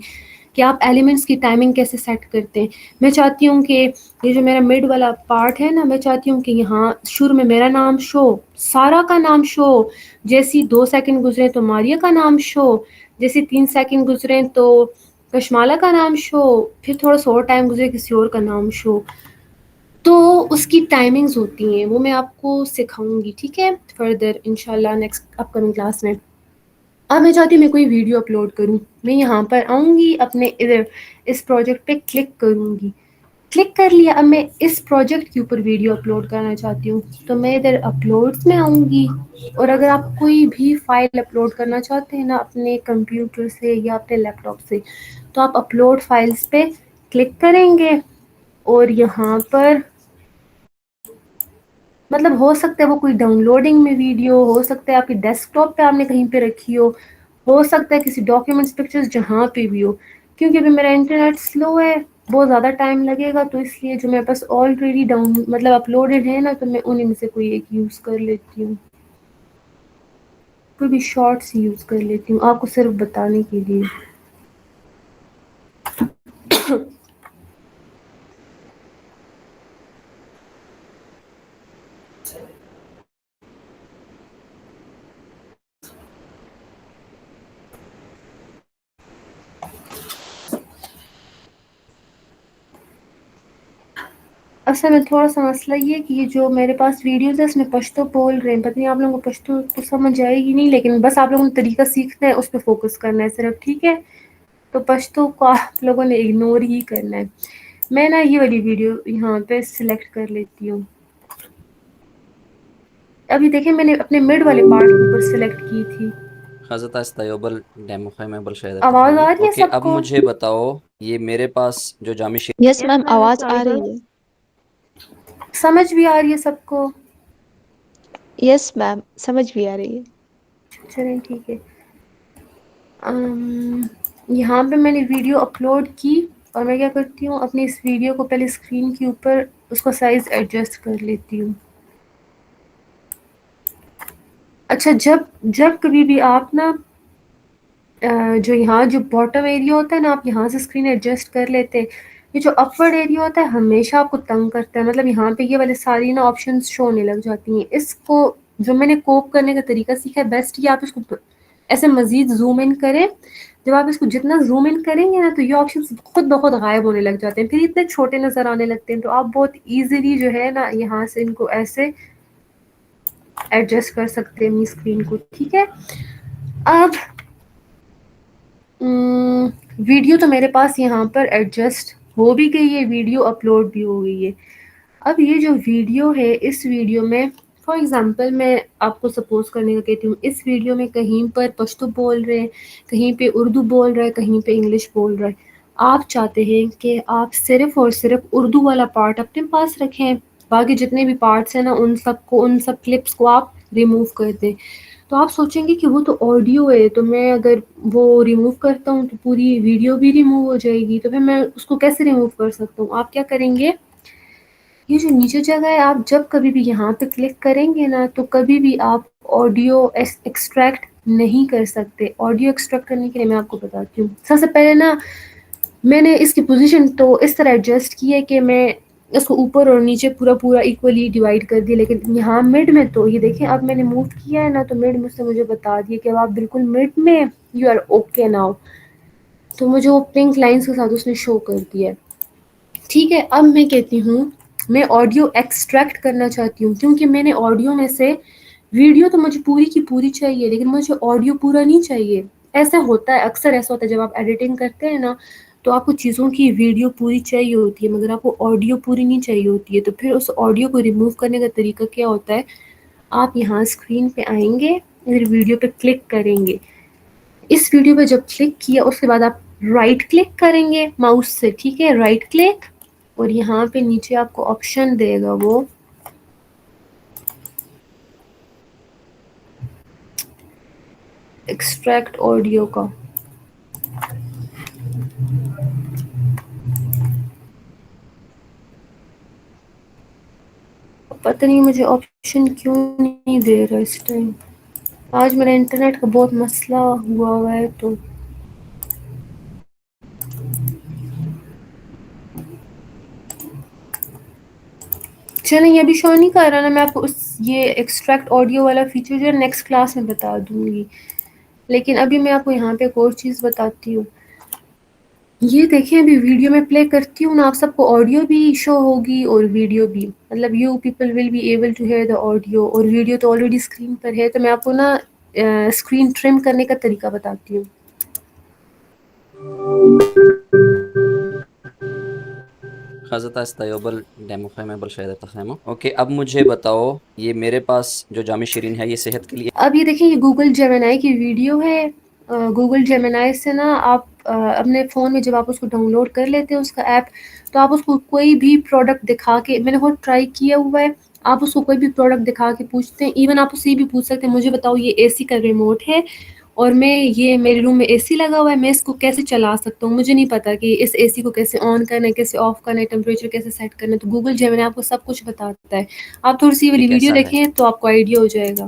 کہ آپ ایلیمنٹس کی ٹائمنگ کیسے سیٹ کرتے ہیں. میں چاہتی ہوں کہ یہ جو میرا مڈ والا پارٹ ہے نا, میں چاہتی ہوں کہ یہاں شروع میں میرا نام شو, سارا کا نام شو, جیسی 2 سیکنڈ گزرے تو ماریا کا نام شو, جیسے 3 سیکنڈ گزرے تو کشمالہ کا نام شو, پھر تھوڑا سا اور ٹائم گزرے کسی اور کا نام شو. تو اس کی ٹائمنگز ہوتی ہیں, وہ میں آپ کو سکھاؤں گی, ٹھیک ہے, فردر انشاءاللہ نیکسٹ اپ کمنگ کلاس میں. اب میں چاہتی ہوں میں کوئی ویڈیو اپلوڈ کروں. میں یہاں پر آؤں گی, اپنے ادھر اس پروجیکٹ پہ کلک کروں گی, کلک کر لیا. اب میں اس پروجیکٹ کے اوپر ویڈیو اپلوڈ کرنا چاہتی ہوں, تو میں ادھر اپلوڈس میں آؤں گی. اور اگر آپ کوئی بھی فائل اپلوڈ کرنا چاہتے ہیں نا اپنے کمپیوٹر سے یا اپنے لیپ ٹاپ سے, تو آپ اپلوڈ فائلس پہ کلک کریں گے, اور یہاں پر مطلب ہو سکتا ہے وہ کوئی ڈاؤن لوڈنگ میں ویڈیو, ہو سکتا ہے آپ کی ڈیسک ٹاپ پہ آپ نے کہیں پہ رکھی ہو سکتا ہے کسی ڈاکیومنٹس پکچرز جہاں پہ بھی ہو. کیونکہ ابھی میرا انٹرنیٹ سلو ہے, بہت زیادہ ٹائم لگے گا, تو اس لیے جو میرے پاس آلریڈی ڈاؤن مطلب اپلوڈیڈ ہے نا, تو میں انہیں میں سے کوئی ایک یوز کر لیتی ہوں, کوئی بھی شارٹس یوز کر لیتی ہوں آپ کو صرف بتانے کے لیے. اصل میں تھوڑا سا مسئلہ یہ ہے کہ یہ جو میرے پاس ویڈیوز ہے اس میں پشتو بول رہے ہیں, پتہ نہیں آپ لوگوں کو پشتو تو سمجھ آئے گی نہیں, لیکن بس آپ لوگوں نے طریقہ سیکھنا ہے, اس پہ فوکس کرنا ہے صرف, ٹھیک ہے. تو پشتو کو آپ لوگوں نے اگنور ہی کرنا ہے. میں نا یہ والی ویڈیو یہاں پہ سلیکٹ کر لیتی ہوں. ابھی دیکھیں میں نے اپنے مڈ والے پارٹ کے اوپر سلیکٹ کی تھی. حضرت استایوبل ڈیموفیمیبل شاید آواز تفہمی. آ رہی ہے اوکے, سب اب کو؟ مجھے بتاؤ یہ میرے پاس جو جامع یس میم آواز آ رہی ہے. سمجھ بھی آ رہی ہے سب کو؟ یس میم سمجھ بھی آ رہی ہے. چلیں ٹھیک ہے. یہاں پہ میں نے ویڈیو اپلوڈ کی, اور میں کیا کرتی ہوں اپنی اس ویڈیو کو پہلے اسکرین کے اوپر اس کا سائز ایڈجسٹ کر لیتی ہوں. اچھا, جب کبھی بھی آپ نا جو یہاں جو باٹم ایریا ہوتا ہے نا, آپ یہاں سے اسکرین ایڈجسٹ کر لیتے, یہ جو اپورڈ ایریا ہوتا ہے ہمیشہ آپ کو تنگ کرتا ہے. مطلب یہاں پہ یہ والے ساری نا آپشنز شو ہونے لگ جاتی ہیں. اس کو جو میں نے کوپ کرنے کا طریقہ سیکھا ہے, بیسٹ یہ آپ اس کو ایسے مزید زوم ان کریں. جب آپ اس کو جتنا زوم ان کریں گے نا, تو یہ آپشنز خود بخود غائب ہونے لگ جاتے ہیں, پھر اتنے چھوٹے نظر آنے لگتے ہیں. تو آپ بہت ایزیلی جو ہے نا یہاں سے ان کو ایسے ایڈجسٹ کر سکتے ہیں اپنی اسکرین کو, ٹھیک ہے. اب ویڈیو تو میرے پاس یہاں پر ایڈجسٹ ہو بھی گئی ہے, ویڈیو اپلوڈ بھی ہو گئی ہے. اب یہ جو ویڈیو ہے, اس ویڈیو میں فار ایگزامپل میں آپ کو سپوز کرنے کا کہتی ہوں, اس ویڈیو میں کہیں پر پشتو بول رہے ہیں, کہیں پہ اردو بول رہا ہے, کہیں پہ انگلش بول رہا ہے. آپ چاہتے ہیں کہ آپ صرف اور صرف اردو والا پارٹ اپنے پاس رکھیں, باقی جتنے بھی پارٹس ہیں نا ان سب کلپس کو آپ ریموو کر دیں. تو آپ سوچیں گے کہ وہ تو آڈیو ہے, تو میں اگر وہ ریموو کرتا ہوں تو پوری ویڈیو بھی ریموو ہو جائے گی, تو پھر میں اس کو کیسے ریموو کر سکتا ہوں. آپ کیا کریں گے, یہ جو نیچے جگہ ہے آپ جب کبھی بھی یہاں پہ کلک کریں گے نا, تو کبھی بھی آپ آڈیو ایکسٹریکٹ نہیں کر سکتے. آڈیو ایکسٹریکٹ کرنے کے لیے میں آپ کو بتاتی ہوں. سب سے پہلے نا میں نے اس کی پوزیشن تو اس طرح ایڈجسٹ کی ہے کہ میں اس کو اوپر اور نیچے پورا ایکولی ڈیوائڈ کر دیا, لیکن یہاں مڈ میں تو یہ دیکھیں اب میں نے موو کیا ہے نا, تو مڈ میں سے مجھے بتا دیا کہ اب آپ بالکل مڈ میں, یو آر اوکے ناؤ. تو مجھے وہ پنک لائنس کے ساتھ اس نے شو کر دیا ہے, ٹھیک ہے. اب میں کہتی ہوں میں آڈیو ایکسٹریکٹ کرنا چاہتی ہوں, کیونکہ میں نے آڈیو میں سے ویڈیو تو مجھے پوری کی پوری چاہیے, لیکن مجھے آڈیو پورا نہیں چاہیے. ایسا ہوتا ہے, اکثر ایسا ہوتا ہے جب آپ ایڈیٹنگ کرتے ہیں نا, تو آپ کو چیزوں کی ویڈیو پوری چاہیے ہوتی ہے مگر آپ کو آڈیو پوری نہیں چاہیے ہوتی ہے. تو پھر اس آڈیو کو ریموو کرنے کا طریقہ کیا ہوتا ہے, آپ یہاں اسکرین پہ آئیں گے, پھر ویڈیو پہ کلک کریں گے. اس ویڈیو پہ جب کلک کیا اس کے بعد آپ رائٹ کلک کریں گے ماؤس سے, ٹھیک ہے, رائٹ کلک, اور یہاں پہ نیچے آپ کو آپشن دے گا وہ ایکسٹریکٹ آڈیو کا. پتہ نہیں مجھے آپشن کیوں نہیں دے رہا اس ٹائم. آج میرا انٹرنیٹ کا بہت مسئلہ ہوا ہے تو چلیں یہ ابھی شو نہیں کر رہا نا. میں آپ کو یہ ایکسٹریکٹ آڈیو والا فیچر جو ہے نیکسٹ کلاس میں بتا دوں گی. لیکن ابھی میں آپ کو یہاں پہ ایک اور چیز بتاتی ہوں. یہ دیکھیں ابھی ویڈیو میں پلے کرتی ہوں نا, آپ سب کو آڈیو بھی شو ہوگی اور ویڈیو بھی. مطلب you people will be able to hear the audio, اور ویڈیو تو آلریڈی اسکرین پر ہے. تو میں آپ کو نا اسکرین ٹرم کرنے کا طریقہ بتاتی ہوں. خزتہ استیوبل ڈیمو خیمہ بالشہادت خیمہ. اوکے اب مجھے بتاؤ یہ میرے پاس جو جامع شیرین ہے یہ صحت کے لیے. اب یہ دیکھیں یہ گوگل جیمنائی کی ویڈیو ہے. گوگل جیمنائی سے نا آپ اپنے فون میں جب آپ اس کو ڈاؤن لوڈ کر لیتے ہیں اس کا ایپ, تو آپ اس کو کوئی بھی پروڈکٹ دکھا کے, میں نے خود ٹرائی کیا ہوا ہے, آپ اس کو کوئی بھی پروڈکٹ دکھا کے پوچھتے ہیں. ایون آپ اس سے یہ بھی پوچھ سکتے ہیں مجھے بتاؤ یہ اے سی کا ریموٹ ہے اور یہ میرے روم میں اے سی لگا ہوا ہے, میں اس کو کیسے چلا سکتا ہوں, مجھے نہیں پتا کہ اس اے سی کو کیسے آن کرنا ہے, کیسے آف کرنا ہے, ٹیمپریچر کیسے سیٹ کرنا ہے. تو گوگل جیمنائی آپ کو سب کچھ بتاتا ہے. آپ تھوڑی سی یہ والی ویڈیو کیسا ہے؟ دیکھیں تو آپ کو آئیڈیا ہو جائے گا.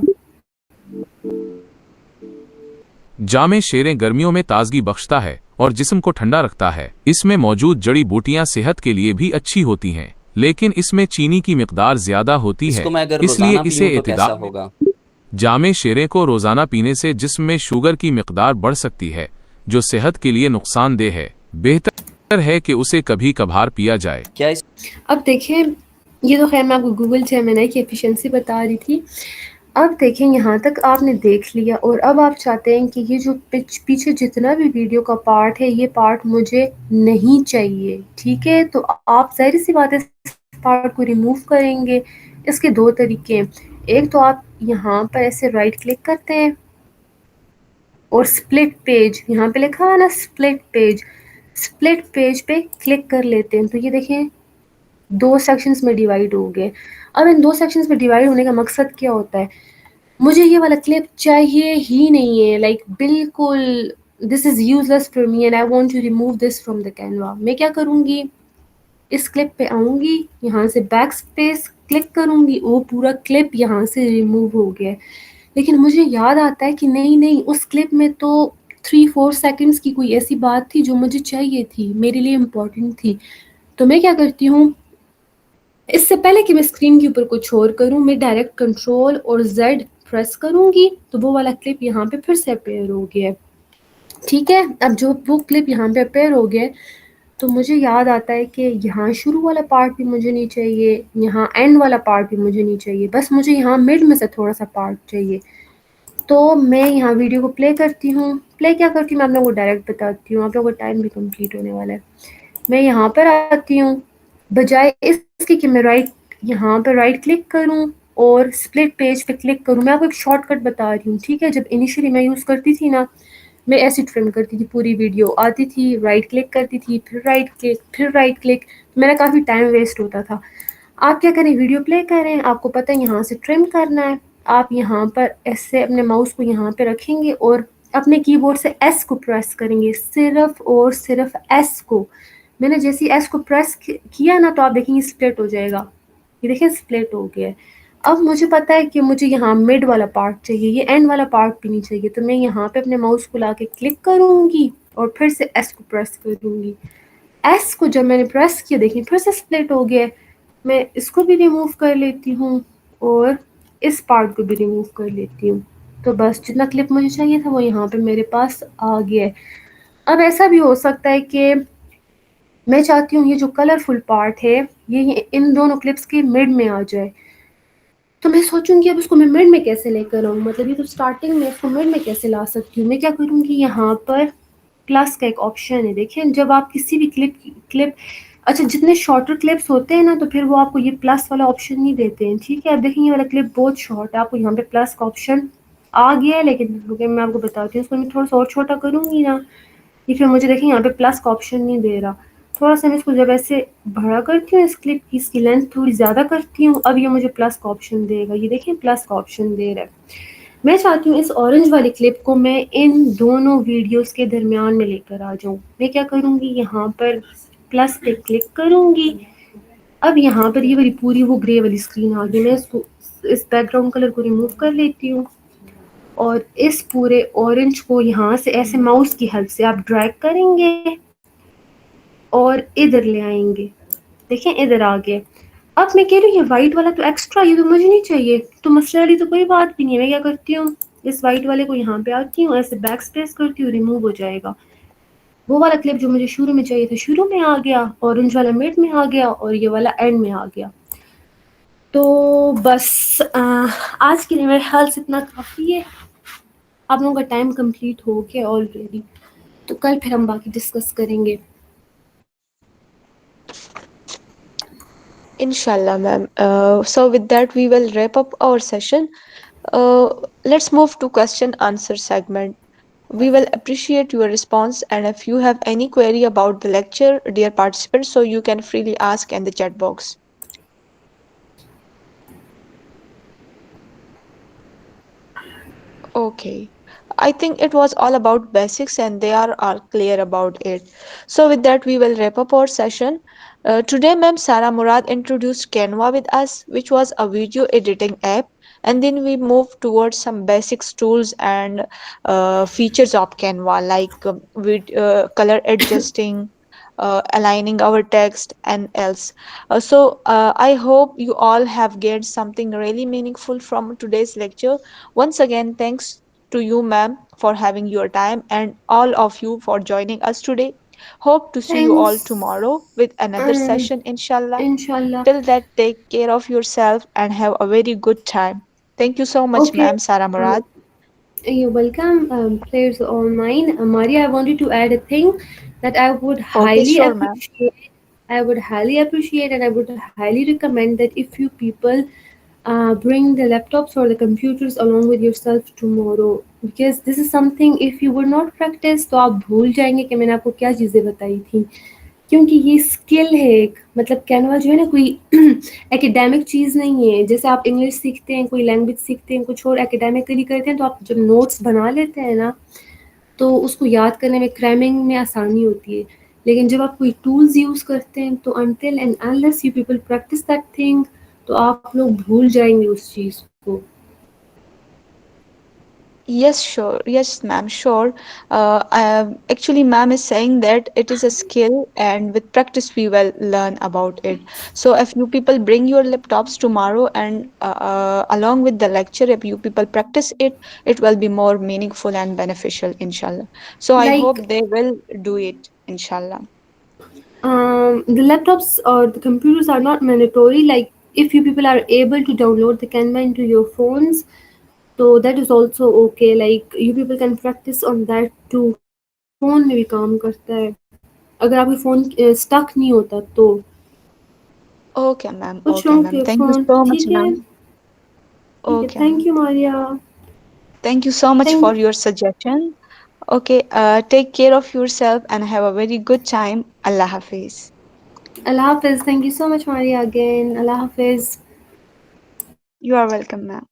جامع شیریں گرمیوں میں تازگی بخشتا ہے اور جسم کو ٹھنڈا رکھتا ہے. اس میں موجود جڑی بوٹیاں صحت کے لیے بھی اچھی ہوتی ہیں, لیکن اس میں چینی کی مقدار زیادہ ہوتی اس ہے, کو میں اگر اس لیے روزانہ اسے پیوں تو کیسا اعتدال. ہوگا؟ جامع شیریں کو روزانہ پینے سے جسم میں شوگر کی مقدار بڑھ سکتی ہے جو صحت کے لیے نقصان دہ ہے. بہتر ہے کہ اسے کبھی کبھار پیا جائے. کیا اس اب دیکھیں یہ تو خیر میں آپ کو گوگل جیمنائی کی ایفیشنسی بتا رہی تھی. اب دیکھیں یہاں تک آپ نے دیکھ لیا, اور اب آپ چاہتے ہیں کہ یہ جو پیچھے جتنا بھی ویڈیو کا پارٹ ہے یہ پارٹ مجھے نہیں چاہیے. ٹھیک ہے, تو آپ ظاہر سی بات ہے پارٹ کو ریموو کریں گے. اس کے دو طریقے ہیں. ایک تو آپ یہاں پر ایسے رائٹ کلک کرتے ہیں اور سپلٹ پیج, یہاں پہ لکھا ہوا نا سپلٹ پیج پہ کلک کر لیتے ہیں. تو یہ دیکھیں 2 سیکشنز میں ڈیوائیڈ ہو گئے. اب ان 2 سیکشنز میں ڈیوائیڈ ہونے کا مقصد کیا ہوتا ہے, مجھے یہ والا کلپ چاہیے ہی نہیں ہے. لائک بالکل this is useless for me and I want to remove this from the Canva. میں کیا کروں گی, اس کلپ پہ آؤں گی, یہاں سے بیک اسپیس کلک کروں گی, وہ پورا کلپ یہاں سے ریموو ہو گیا. لیکن مجھے یاد آتا ہے کہ نہیں اس کلپ میں تو 3-4 سیکنڈز کی کوئی ایسی بات تھی جو مجھے چاہیے تھی, میرے لیے امپورٹنٹ تھی. تو میں کیا کرتی ہوں, اس سے پہلے کہ میں اسکرین کے اوپر کچھ اور کروں, میں ڈائریکٹ کنٹرول اور زیڈ پریس کروں گی تو وہ والا کلپ یہاں پہ پھر سے اپیئر ہو گیا. ٹھیک ہے, اب جو وہ کلپ یہاں پہ اپیئر ہو گیا تو مجھے یاد آتا ہے کہ یہاں شروع والا پارٹ بھی مجھے نہیں چاہیے, یہاں اینڈ والا پارٹ بھی مجھے نہیں چاہیے, بس مجھے یہاں مڈ میں سے تھوڑا سا پارٹ چاہیے. تو میں یہاں ویڈیو کو پلے کرتی ہوں. پلے کیا کرتی ہوں میں آپ لوگوں کو ڈائریکٹ بتاتی ہوں, آپ لوگوں کا ٹائم بھی کمپلیٹ ہونے والا ہے. میں یہاں پر آتی ہوں, بجائے اس کی کہ میں یہاں پہ رائٹ کلک کروں اور سپلٹ پیج پہ کلک کروں. میں آپ کو ایک شارٹ کٹ بتا رہی ہوں. ٹھیک ہے, جب انیشلی میں یوز کرتی تھی نا, میں ایسی ٹرم کرتی تھی, پوری ویڈیو آتی تھی, رائٹ کلک کرتی تھی, پھر رائٹ کلک, میرا کافی ٹائم ویسٹ ہوتا تھا. آپ کیا کریں, ویڈیو پلے کریں, آپ کو پتہ ہے یہاں سے ٹرم کرنا ہے, آپ یہاں پر ایسے اپنے ماؤس کو یہاں پہ رکھیں گے اور اپنے کی بورڈ سے ایس کو پریس کریں گے, صرف اور صرف ایس کو. میں نے جیسے ایس کو پریس کیا نا تو آپ دیکھیں گے سپلٹ ہو جائے گا. یہ دیکھیں سپلٹ ہو گیا ہے. اب مجھے پتا ہے کہ مجھے یہاں مڈ والا پارٹ چاہیے, یہ اینڈ والا پارٹ بھی نہیں چاہیے. تو میں یہاں پہ اپنے ماؤس کو لا کے کلک کروں گی اور پھر سے ایس کو پریس کروں گی. ایس کو جب میں نے پریس کیا دیکھیں پھر سے سپلٹ ہو گیا. میں اس کو بھی ریموو کر لیتی ہوں اور اس پارٹ کو بھی ریموو کر لیتی ہوں. تو بس جتنا کلپ مجھے چاہیے تھا وہ یہاں پہ میرے پاس آ گیا ہے. اب ایسا بھی ہو سکتا ہے کہ میں چاہتی ہوں یہ جو کلرفل پارٹ ہے یہ ان دونوں کلپس کے مڈ میں آ جائے. تو میں سوچوں گی اب اس کو میں مڈ میں کیسے لے کر آؤں, مطلب یہ تو اسٹارٹنگ میں اس کو مڈ میں کیسے لا سکتی ہوں. میں کیا کروں گی, یہاں پر پلس کا ایک آپشن ہے, دیکھیں جب آپ کسی بھی کلپ اچھا جتنے شارٹر کلپس ہوتے ہیں نا تو پھر وہ آپ کو یہ پلس والا آپشن نہیں دیتے ہیں. ٹھیک ہے, اب دیکھیں یہ والا کلپ بہت شارٹ ہے, آپ کو یہاں پہ پلس کا آپشن آ گیا ہے, لیکن میں آپ کو بتاتی ہوں اس کو میں تھوڑا سا اور چھوٹا کروں گی نا, یہ پھر مجھے دیکھیں یہاں پہ پلس کا آپشن نہیں دے رہا. تھوڑا سا میں اس کو جب ایسے بڑا کرتی ہوں اس کلپ کی, اس کی لینتھ تھوڑی زیادہ کرتی ہوں, اب یہ مجھے پلس کا آپشن دے گا. یہ دیکھیں پلس کا آپشن دے رہا ہے. میں چاہتی ہوں اس اورنج والی کلپ کو میں ان دونوں ویڈیوز کے درمیان میں لے کر آ جاؤں. میں کیا کروں گی, یہاں پر پلس پہ کلک کروں گی. اب یہاں پر یہ والی پوری وہ گرے والی اسکرین آ گئی. میں اس بیک گراؤنڈ کلر کو ریموو کر لیتی ہوں اور اس پورے اورنج کو یہاں سے ایسے ماؤس کی ہیلپ سے آپ ڈریگ کریں گے اور ادھر لے آئیں گے. دیکھیں ادھر آ گئے. اب میں کہہ رہی ہوں یہ وائٹ والا تو ایکسٹرا, یہ تو مجھے نہیں چاہیے. تو مسئلہ والی تو کوئی بات بھی نہیں ہے. میں کیا کرتی ہوں, اس وائٹ والے کو یہاں پہ آتی ہوں, ایسے بیک اسپیس کرتی ہوں, ریموو ہو جائے گا. وہ والا کلپ جو مجھے شروع میں چاہیے تھا شروع میں آ گیا, اورنج والا مڈ میں آ گیا, اور یہ والا اینڈ میں آ گیا. تو بس آج کے لیے میرے خیال سے اتنا کافی ہے. آپ لوگوں کا ٹائم کمپلیٹ ہو گیا آلریڈی, تو کل پھر ہم باقی ڈسکس کریں گے. Inshallah, ma'am. So with that, we will wrap up our session. Let's move to question answer segment. We will appreciate your response, and if you have any query about the lecture, dear participants, so you can freely ask in the chat box. Okay. I think it was all about basics and they are all clear about it. So with that, we will wrap up our session. Today, Ma'am Sara Murad introduced Canva with us, which was a video editing app. And then we moved towards some basics tools and features of Canva, like color adjusting, aligning our text, and else. I hope you all have gained something really meaningful from today's lecture. Once again, thanks to you, ma'am, for having your time and all of you for joining us today. Hope to see you all Thanks. tomorrow with another session, inshallah. Inshallah. Till that, take care of yourself and have a very good time. Thank you so much, Okay. ma'am, Sara Um, Murad. you're welcome. Players all mine. Maria, I wanted to add a thing that I would Okay, highly sure, ma'am. appreciate. I would highly appreciate and I would highly recommend that if you people bring the laptops or the computers along with yourself tomorrow, because this is something if you would not practice تو آپ بھول جائیں گے کہ میں نے آپ کو کیا چیزیں بتائی تھیں. کیونکہ یہ اسکل ہے ایک, مطلب کینوا جو ہے نا کوئی اکیڈیمک چیز نہیں ہے. جیسے آپ انگلش سیکھتے ہیں, کوئی لینگویج سیکھتے ہیں, کچھ اور اکیڈیمکلی کرتے ہیں, تو آپ جب نوٹس بنا لیتے ہیں نا تو اس کو یاد کرنے میں, کریمنگ میں آسانی ہوتی ہے. لیکن جب آپ کوئی ٹولز یوز کرتے ہیں تو until and unless you people practice that thing تو آپ لوگ بھول جائیں گے اس چیز کو. Yes, sure. Yes, ma'am, sure. Actually, ma'am is saying that it is a skill, and with practice, we will learn about it. So, if you people bring your laptops tomorrow, and along with the lecture, if you people practice it, it will be more meaningful and beneficial, inshallah. So, I Like hope they will do it, inshallah. the laptops or the computers are not mandatory. Like if you people are able to download the Canva into your phones, so that is also okay. Like you people can practice on that too. Phone میں بھی کام کرتا ہے اگر آپ کے phone stick نہیں ہوتا تو. Okay, ma'am. کچھ Okay, لوگوں ma'am. کے Thank you phone so much, ٹھیک ہے. ma'am. ٹھیک ہے, Okay, thank ma'am. You Maria. Thank you so much for thank your suggestion. Okay, take care of yourself and have a very good time. Allah Hafiz. اللہ حافظ. Thank you so much Maria again. اللہ حافظ. You are welcome, ma'am.